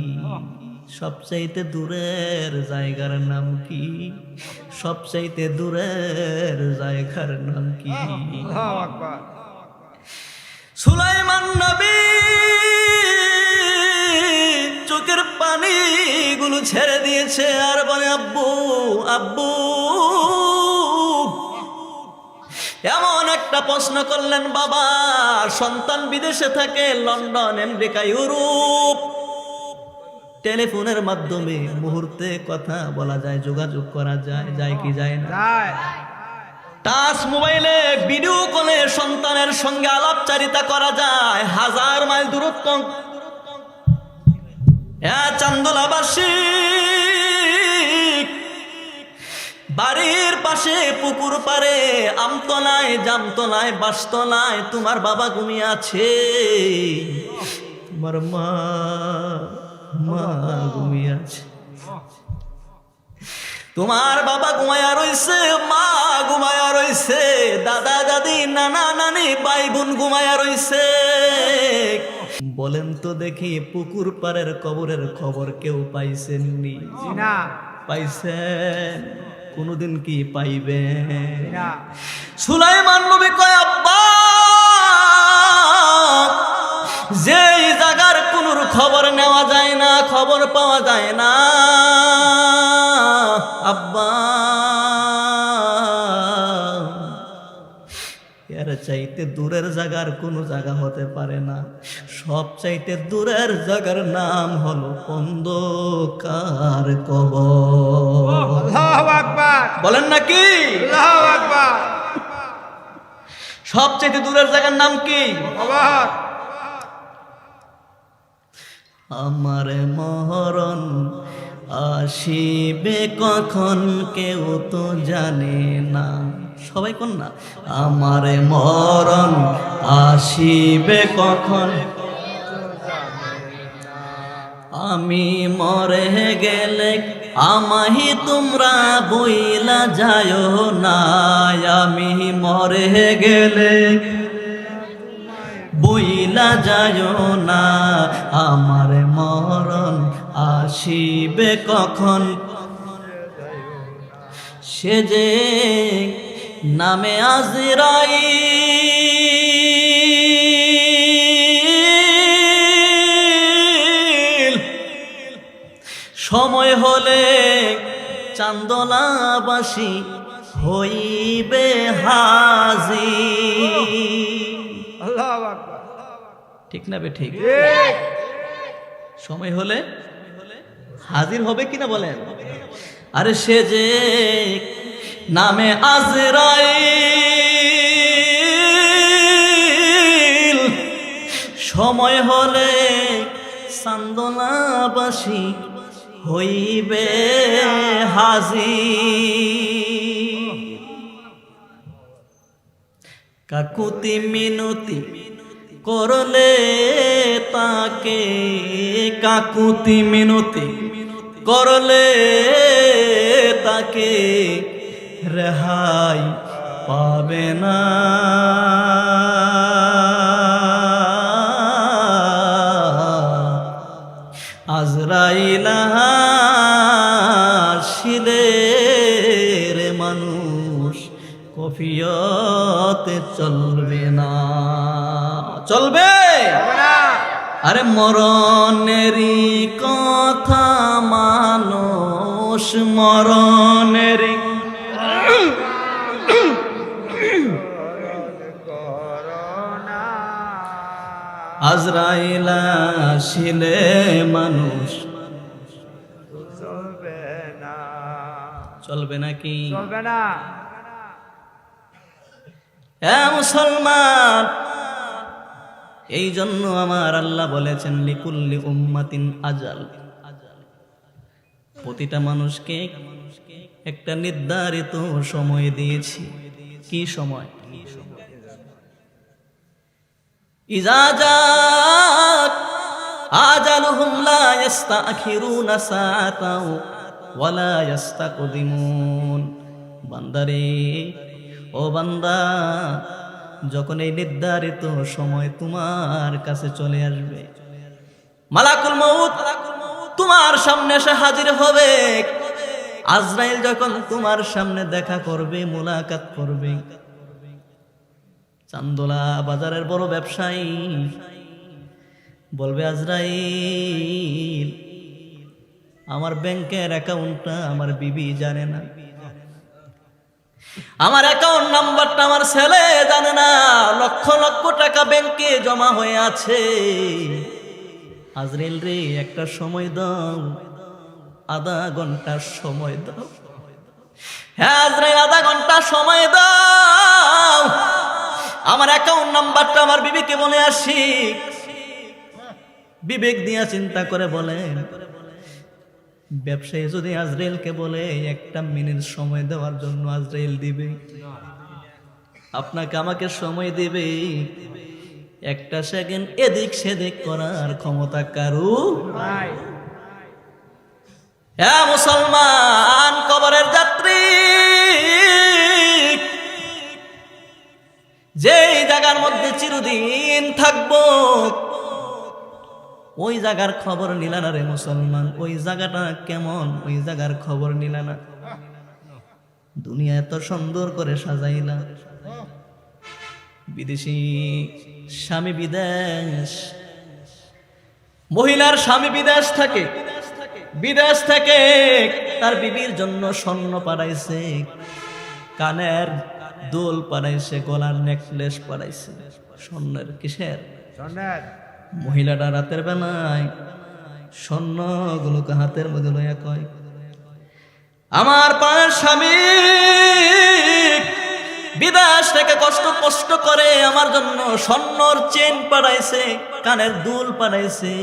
সবচাইতে দূরের জায়গার নাম কি? সবচাইতে দূরের জায়গার নাম কি?
আল্লাহু আকবার।
সুলাইমান নবী চোখের পানি গুলো ছেড়ে দিয়েছে আর বলে, আব্বু আব্বু। এমন একটা প্রশ্ন করলেন বাবা, সন্তান বিদেশে থাকে, লন্ডন, আমেরিকা, ইউরোপ, টেলিফোনের মাধ্যমে মুহূর্তে কথা বলা যায়, যোগাযোগ করা যায়, যায় কি যায় না?
যায়।
টাচ মোবাইলে ভিডিও কলে সন্তানের সঙ্গে আলাপচারিতা করা যায়, 1000 মাইল দূরত্ব। চান্দোলাবাসী, বাড়ির পাশে পুকুর পারে, আমতলায়, জামতলায়, বাসতলায় তোমার বাবা ঘুমিয়ে আছে, তোমার মা ঘুমিয়ে আছে, তোমার বাবা ঘুমায়া রইছে, মা ঘুমায়া রইছে, দাদা দাদি, নানা নানি, ভাই বোন ঘুমায়া রইছে। বলেন তো দেখি, পুকুর পাড়ের কবরের খবর কেউ পাইছেন নি?
জি না।
পাইছেন? কোনদিন কি পাইবেন?
জি না।
সুলাইমান নবী কয়, আব্বা, যেই জায়গার কোন খবর নেওয়া যায় না, খবর পাওয়া যায় না, আব্বা, এর চাইতে দূরের জায়গার কোন জায়গা হতে পারে না। সব চাইতে দূরের জায়গার নাম হলো অন্ধকার কবর।
আল্লাহু আকবার।
বলেন নাকি?
আল্লাহু আকবার।
সব চাইতে দূরের জায়গার নাম কি?
কবর।
আমার মরণ আসিবে কখন কেউ তো জানে না। সবাই কোন না? আমার মরণ আসিবে কখন, আমি মরে গেলে আমাহি তোমরা বইলা যায় না, আমি মরে গেলে বইলা যায় না, আমার মরণ আসিবে কখন, সে যে নামে আজরাইল, সময় হলে চান্দোলাবাসী হইবে হাজির।
আল্লাহু আকবার।
ঠিক না বে ঠিক?
ঠিক।
সময় হলে হাজির হবে কিনা বলেন? আরে সে যে নামে আজরাইল, সময় হলে চান্দোলাবাসী হইবে হাজির। কাকুতি মিনতি করলে তাকে, কাকুতি মিনতি করলে তাকে রেহাই পাবে না। আজরাইল আসিলে রে মানুষ কফিয়তে চলবে না। চলবে? আরে মরণেরই কথা মানুষ মরণেরই আজরাইল আসিলে মানুষ
চলবে না।
চলবে নাকি?
চলবে না।
হ্যাঁ মুসলমান, এই জন্য আমার আল্লাহ বলেছেন লিকুল্লি উম্মাতিন আজাল, প্রতিটা মানুষকে একটা নির্ধারিত সময় দিয়েছি। কি সময়? ইজা জাত আজালুহুম লা ইস্তাখিরুনা সাআতাও ওয়া লা ইস্তাকদিমুন। বান্দারে, ও বান্দা, যখন এই নির্ধারিত সময় তোমার কাছে চলে আসবে, মালাকুল মউত তোমার সামনে এসে হাজির হবে, আজরাইল যখন তোমার সামনে দেখা করবে, মুলাকাত করবে, চান্দোলা বাজারের বড় ব্যবসায়ী বলবে, আজরাইল, আমার ব্যাংকের অ্যাকাউন্টটা আমার বিবি জানে না, আমার অ্যাকাউন্ট নাম্বারটা আমার ছেলে জানে না, লক্ষ লক্ষ টাকা ব্যাংকে জমা হয়ে আছে। আজরাইল রে, একটা সময় দাও, আধা ঘন্টা সময় দাও। হ্যাঁ আজরাইল, আধা ঘন্টা সময় দাও, আমার অ্যাকাউন্ট নাম্বারটা আমার বিবিকে বলে আসি। বিবেক দিয়া চিন্তা করে বলেন, ব্যবসায়ী যদি আজরাইলকে বলে একটা মিনিট সময় দেওয়ার জন্য, আজরাইল দিবে? আপনাকে আমাকে সময় দিবে? একটা সেকেন্ড এদিক সেদিক করার ক্ষমতা কারু? হ্যাঁ মুসলমান, কবরের যাত্রী, যেই জায়গার মধ্যে চিরদিন থাকবো, ওই জায়গার খবর নিলা না রে মুসলমান। ওই জায়গাটা কেমন, ওই জায়গার খবর নিলা না। দুনিয়া এত সুন্দর করে সাজাইলা, বিদেশি স্বামী বিদেশ, মহিলার স্বামী বিদেশ থাকে, বিদেশ থেকে তার বিবির জন্য স্বর্ণ পাঠাইছে, কানের দোল পাঠাইছে, গলার নেকলেস পাঠাইছে, স্বর্ণের। কিসের?
স্বর্ণের।
মহিলাটা রাতের বেলায় স্বর্ণগুলোকে হাতের মধ্যে লইয়া কয়, আমার প্রাণের স্বামী বিদেশ থেকে কষ্ট কষ্ট করে আমার জন্য স্বর্ণর চেন পাঠাইছে, কানের দুল পাঠাইছে,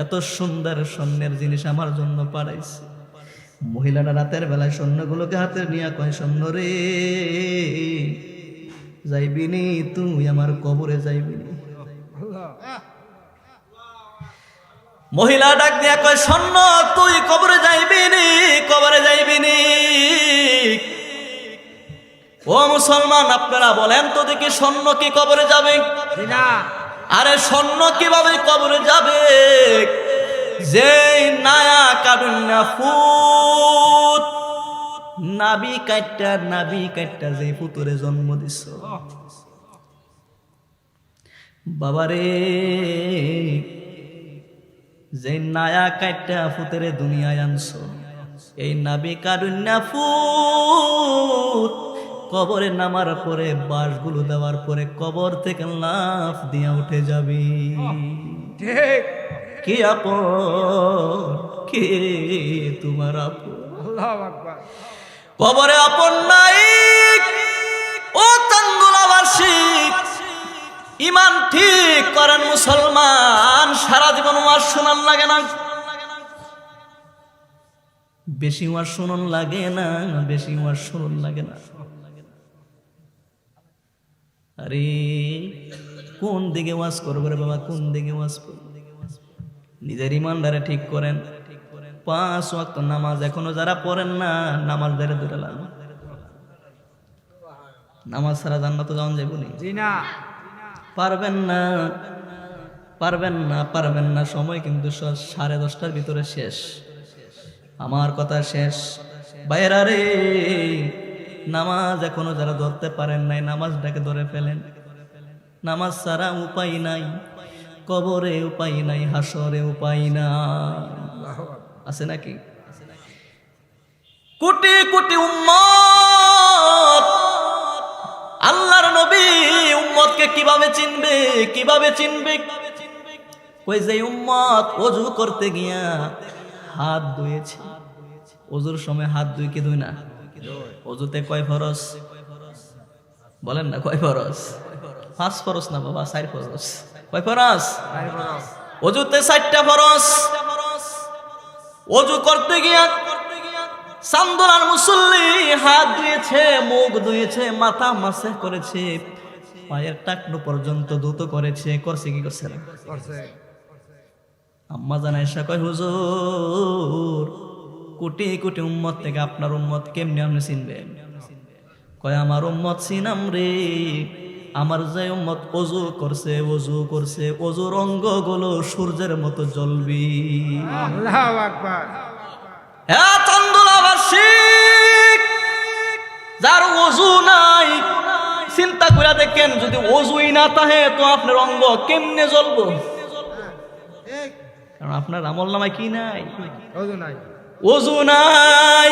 এত সুন্দর স্বর্ণের জিনিস আমার জন্য পাঠাইছে। মহিলাটা রাতের বেলায় স্বর্ণগুলোকে হাতে নিয়ে কয়, স্বর্ণ রে, যাইবিনি তুই আমার কবরে যাইবিনি? মহিলা ডাক দিয়া কয়, স্বর্ণ তুই কবরে যাইবিনি, কবরে যাইবিনি? ও মুসলমান, আপনারা বলেন তো দেখি, স্বর্ণ কি কবরে যাবে?
না।
আরে স্বর্ণ কিভাবে কবরে যাবে? যে নায়া কারুন্না ফুত, নাবি কাটটা যে পুতুরে জন্ম দিছ, বাবারে, যে নায়া কাটটা ফুতেরে দুনিয়ায় আনছো, এই নাবি কারুন্না ফুত কবরে নামার পরে, বাঁশগুলো দেওয়ার পরে কবর থেকে লাফ দিয়া উঠে যাবি।
ঠিক।
কি আপন, কে তোমার আপন?
আল্লাহু আকবার।
কবরে আপন নাই। ও চান্দুলাবাসী, ইমান ঠিক করেন মুসলমান, সারা জীবন ওয়াজ শোনান লাগে না? বেশি ওয়াজ শুনুন লাগে না? বেশি ওয়াজ শুনুন লাগে না? আরে কোন দিকে ওয়াজ করবে রে বাবা, কোন দিকে ওয়াজ করবে? নিজের ইমানদারে ঠিক করেন। 5 ওয়াক্ত নামাজ এখনো যারা পড়েন না, নামাজ ধরে ধরে লাগান। নামাজ ছাড়া জান্নাতে যাওয়া যাবে না?
জি না।
পারবেন না, পারবেন না, পারবেন না। সময় কিন্তু 10:30 ভিতরে শেষ। আমার কথা শেষ। বাইরা রে, নামাজ এখনো যারা ধরতে পারেন নাই, নামাজটাকে ধরে ফেলেন। নামাজ ছাড়া উপায় নাই, কবরে উপায় নাই, হাসরে উপায় নাই। আছে নাকি? কোটি কোটি উম্মত, আল্লাহর নবী উম্মতকে কিভাবে চিনবে, কিভাবে চিনবে? কই যে উম্মত ওযু করতে গিয়া হাত ধুয়েছে, ওযুর সময় হাত ধুই কি ধুই না? ওযুতে কয় ফরজ বলেন না? কয় ফরজ? 5 ফরজ না বাবা, 4 ফরজ। কয় ফরজ? ওযুতে 4টা ফরজ। ওযু করতে গিয়া চান্দোলার মুসল্লি হাত ধুয়েছে, মুখ ধুয়েছে, মাথা মাসে করেছে, পায়ের টাকনু পর্যন্ত ধুতো করেছে। করছে কি করছে না? আম্মা জান আয়েশা কয়, হুজুর কোটি কোটি উম্মত থেকে আপনার উম্মত কেমনে আপনি চিনবেন? কয় আমার উম্মত চিনাম রে, আমার যে উম্মত ওযু করছে, ওযু করছে, ওযুর অঙ্গগুলো সূর্যের মতো জ্বলবি।
আল্লাহু আকবার।
হ্যাঁ চান্দোলাবাসী, যার ওযু নাই, চিন্তা করে দেখেন, যদি ওযুই না থাকে তো আপনার অঙ্গ কেমনে জ্বলবো? কারণ আপনার আমলনামায় কি নাই?
ওযু নাই।
ওযু নাই।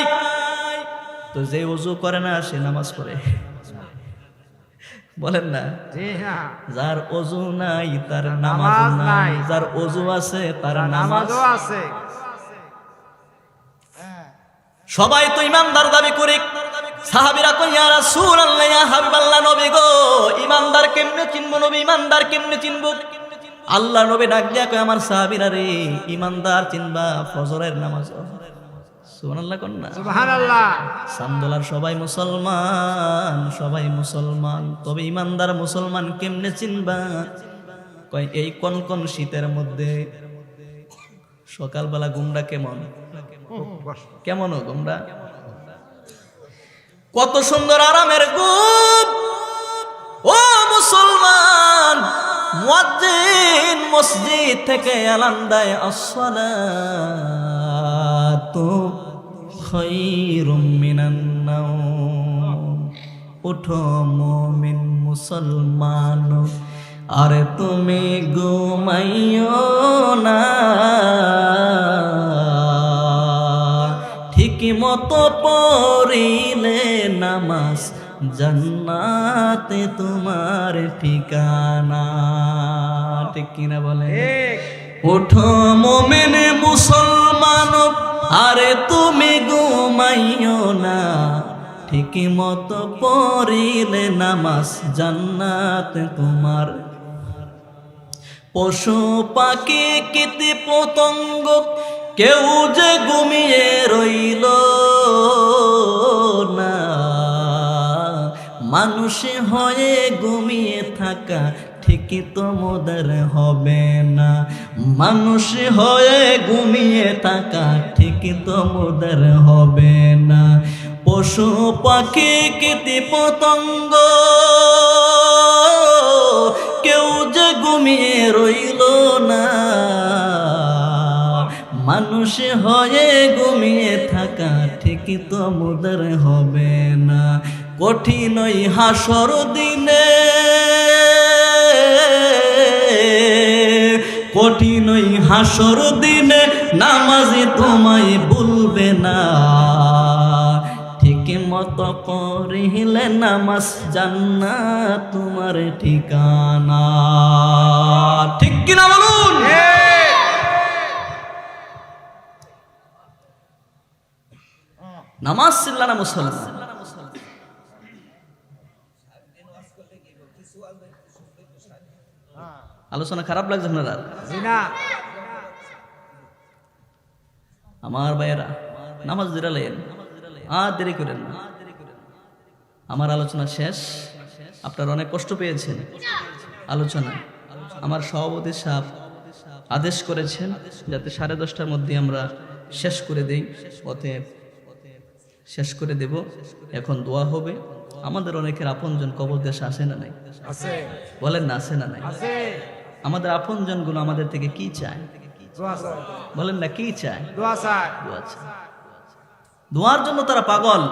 তো যে ওযু করে না সে নামাজ পড়ে, বলেন না?
জি না।
যার ওযু নাই তার নামাজ নাই, যার ওযু আছে তার নামাজও
আছে।
সবাই তো ইমানদার দাবি করে। সাহাবীরা কই, ইয়া রাসূলুল্লাহ, ইয়া হাবিবাল্লাহ, নবী গো, ইমানদার কেমনে চিনবো? নবী ইমানদার কেমনে চিনবো? আল্লাহ নবী ডাক দিয়া কয়, আমার সাহাবীরা রে, ইমানদার চিনবা ফজরের নামাজ। সুবহানাল্লাহ কোন না?
সুবহানাল্লাহ।
চান্দোলার সবাই মুসলমান, সবাই মুসলমান, তবে ইমানদার মুসলমান কেমনে চিনবা? কয় এই কোন কোন শীতের মধ্যে সকালবেলা ঘুমটা কেমন, কেমন ঘুমটা? কত সুন্দর আরামের ঘুম। ও মুসলমান, মুয়াজ্জিন মসজিদ থেকে এলান দেয়, আসসালাতু খায়রুম মিনান নাওম। উঠো মুমিন মুসলমান, আরে তুমি ঘুমাইও না, ঠিক মতো পড়িলে নামাজ, জান্নাতে তোমার ঠিকানা। ঠিক কিনা বলে? ওঠো মুমিন মুসলমান, আরে তুমি ঘুমাইও না, ঠিক মতো পড়িলে নামাজ, জান্নাতে তোমার। পশু পাখি কীট পতঙ্গ কেউ যে ঘুমিয়ে রইল না, মানুষ হয়ে ঘুমিয়ে থাকা ঠিকই তোমাদের হবে না। মানুষ হয়ে ঘুমিয়ে থাকা ঠিকই তোমাদের হবে না। পশু পাখি কীট পতঙ্গ কেউ যে ঘুমিয়ে রইল না, মানুষ হয়ে ঘুমিয়ে থাকা ঠিকই তোমাদের হবে না। কঠিন ওই হাসর দিনে, কঠিন ওই হাসর দিনে নামাজি তোমায় ভুলবে না, ঠিক মতো পড়িলে নামাজ, জান্নাত তোমার ঠিকানা। ঠিক কিনা বলুন? নামাজ ছিল না মুসলমান। আলোচনা খারাপ লাগছে আপনারা? আমার ভাইয়েরা, নামাজ দিরালেন, আর দেরি করেন না। আমার আলোচনা শেষ। আপনারা অনেক কষ্ট পেয়েছেন আলোচনায়। আমার সভাপতি সাহেব আদেশ করেছেন যাতে 10:30টার মধ্যে আমরা শেষ করে দেই। অতএব শেষ করে দেব। এখন দোয়া হবে। আমাদের অনেকের আপনজন কবর দেশে আসে না নাই?
আছে
বলেন না, আসে না নাই?
আছে
আমাদের আপনজন গুলো আমাদের থেকে কি চায়?
দোয়া চাই
বলেন না, কি চায়?
দোয়া চাই
দোয়া চায়। দোয়ার জন্য তারা পাগল।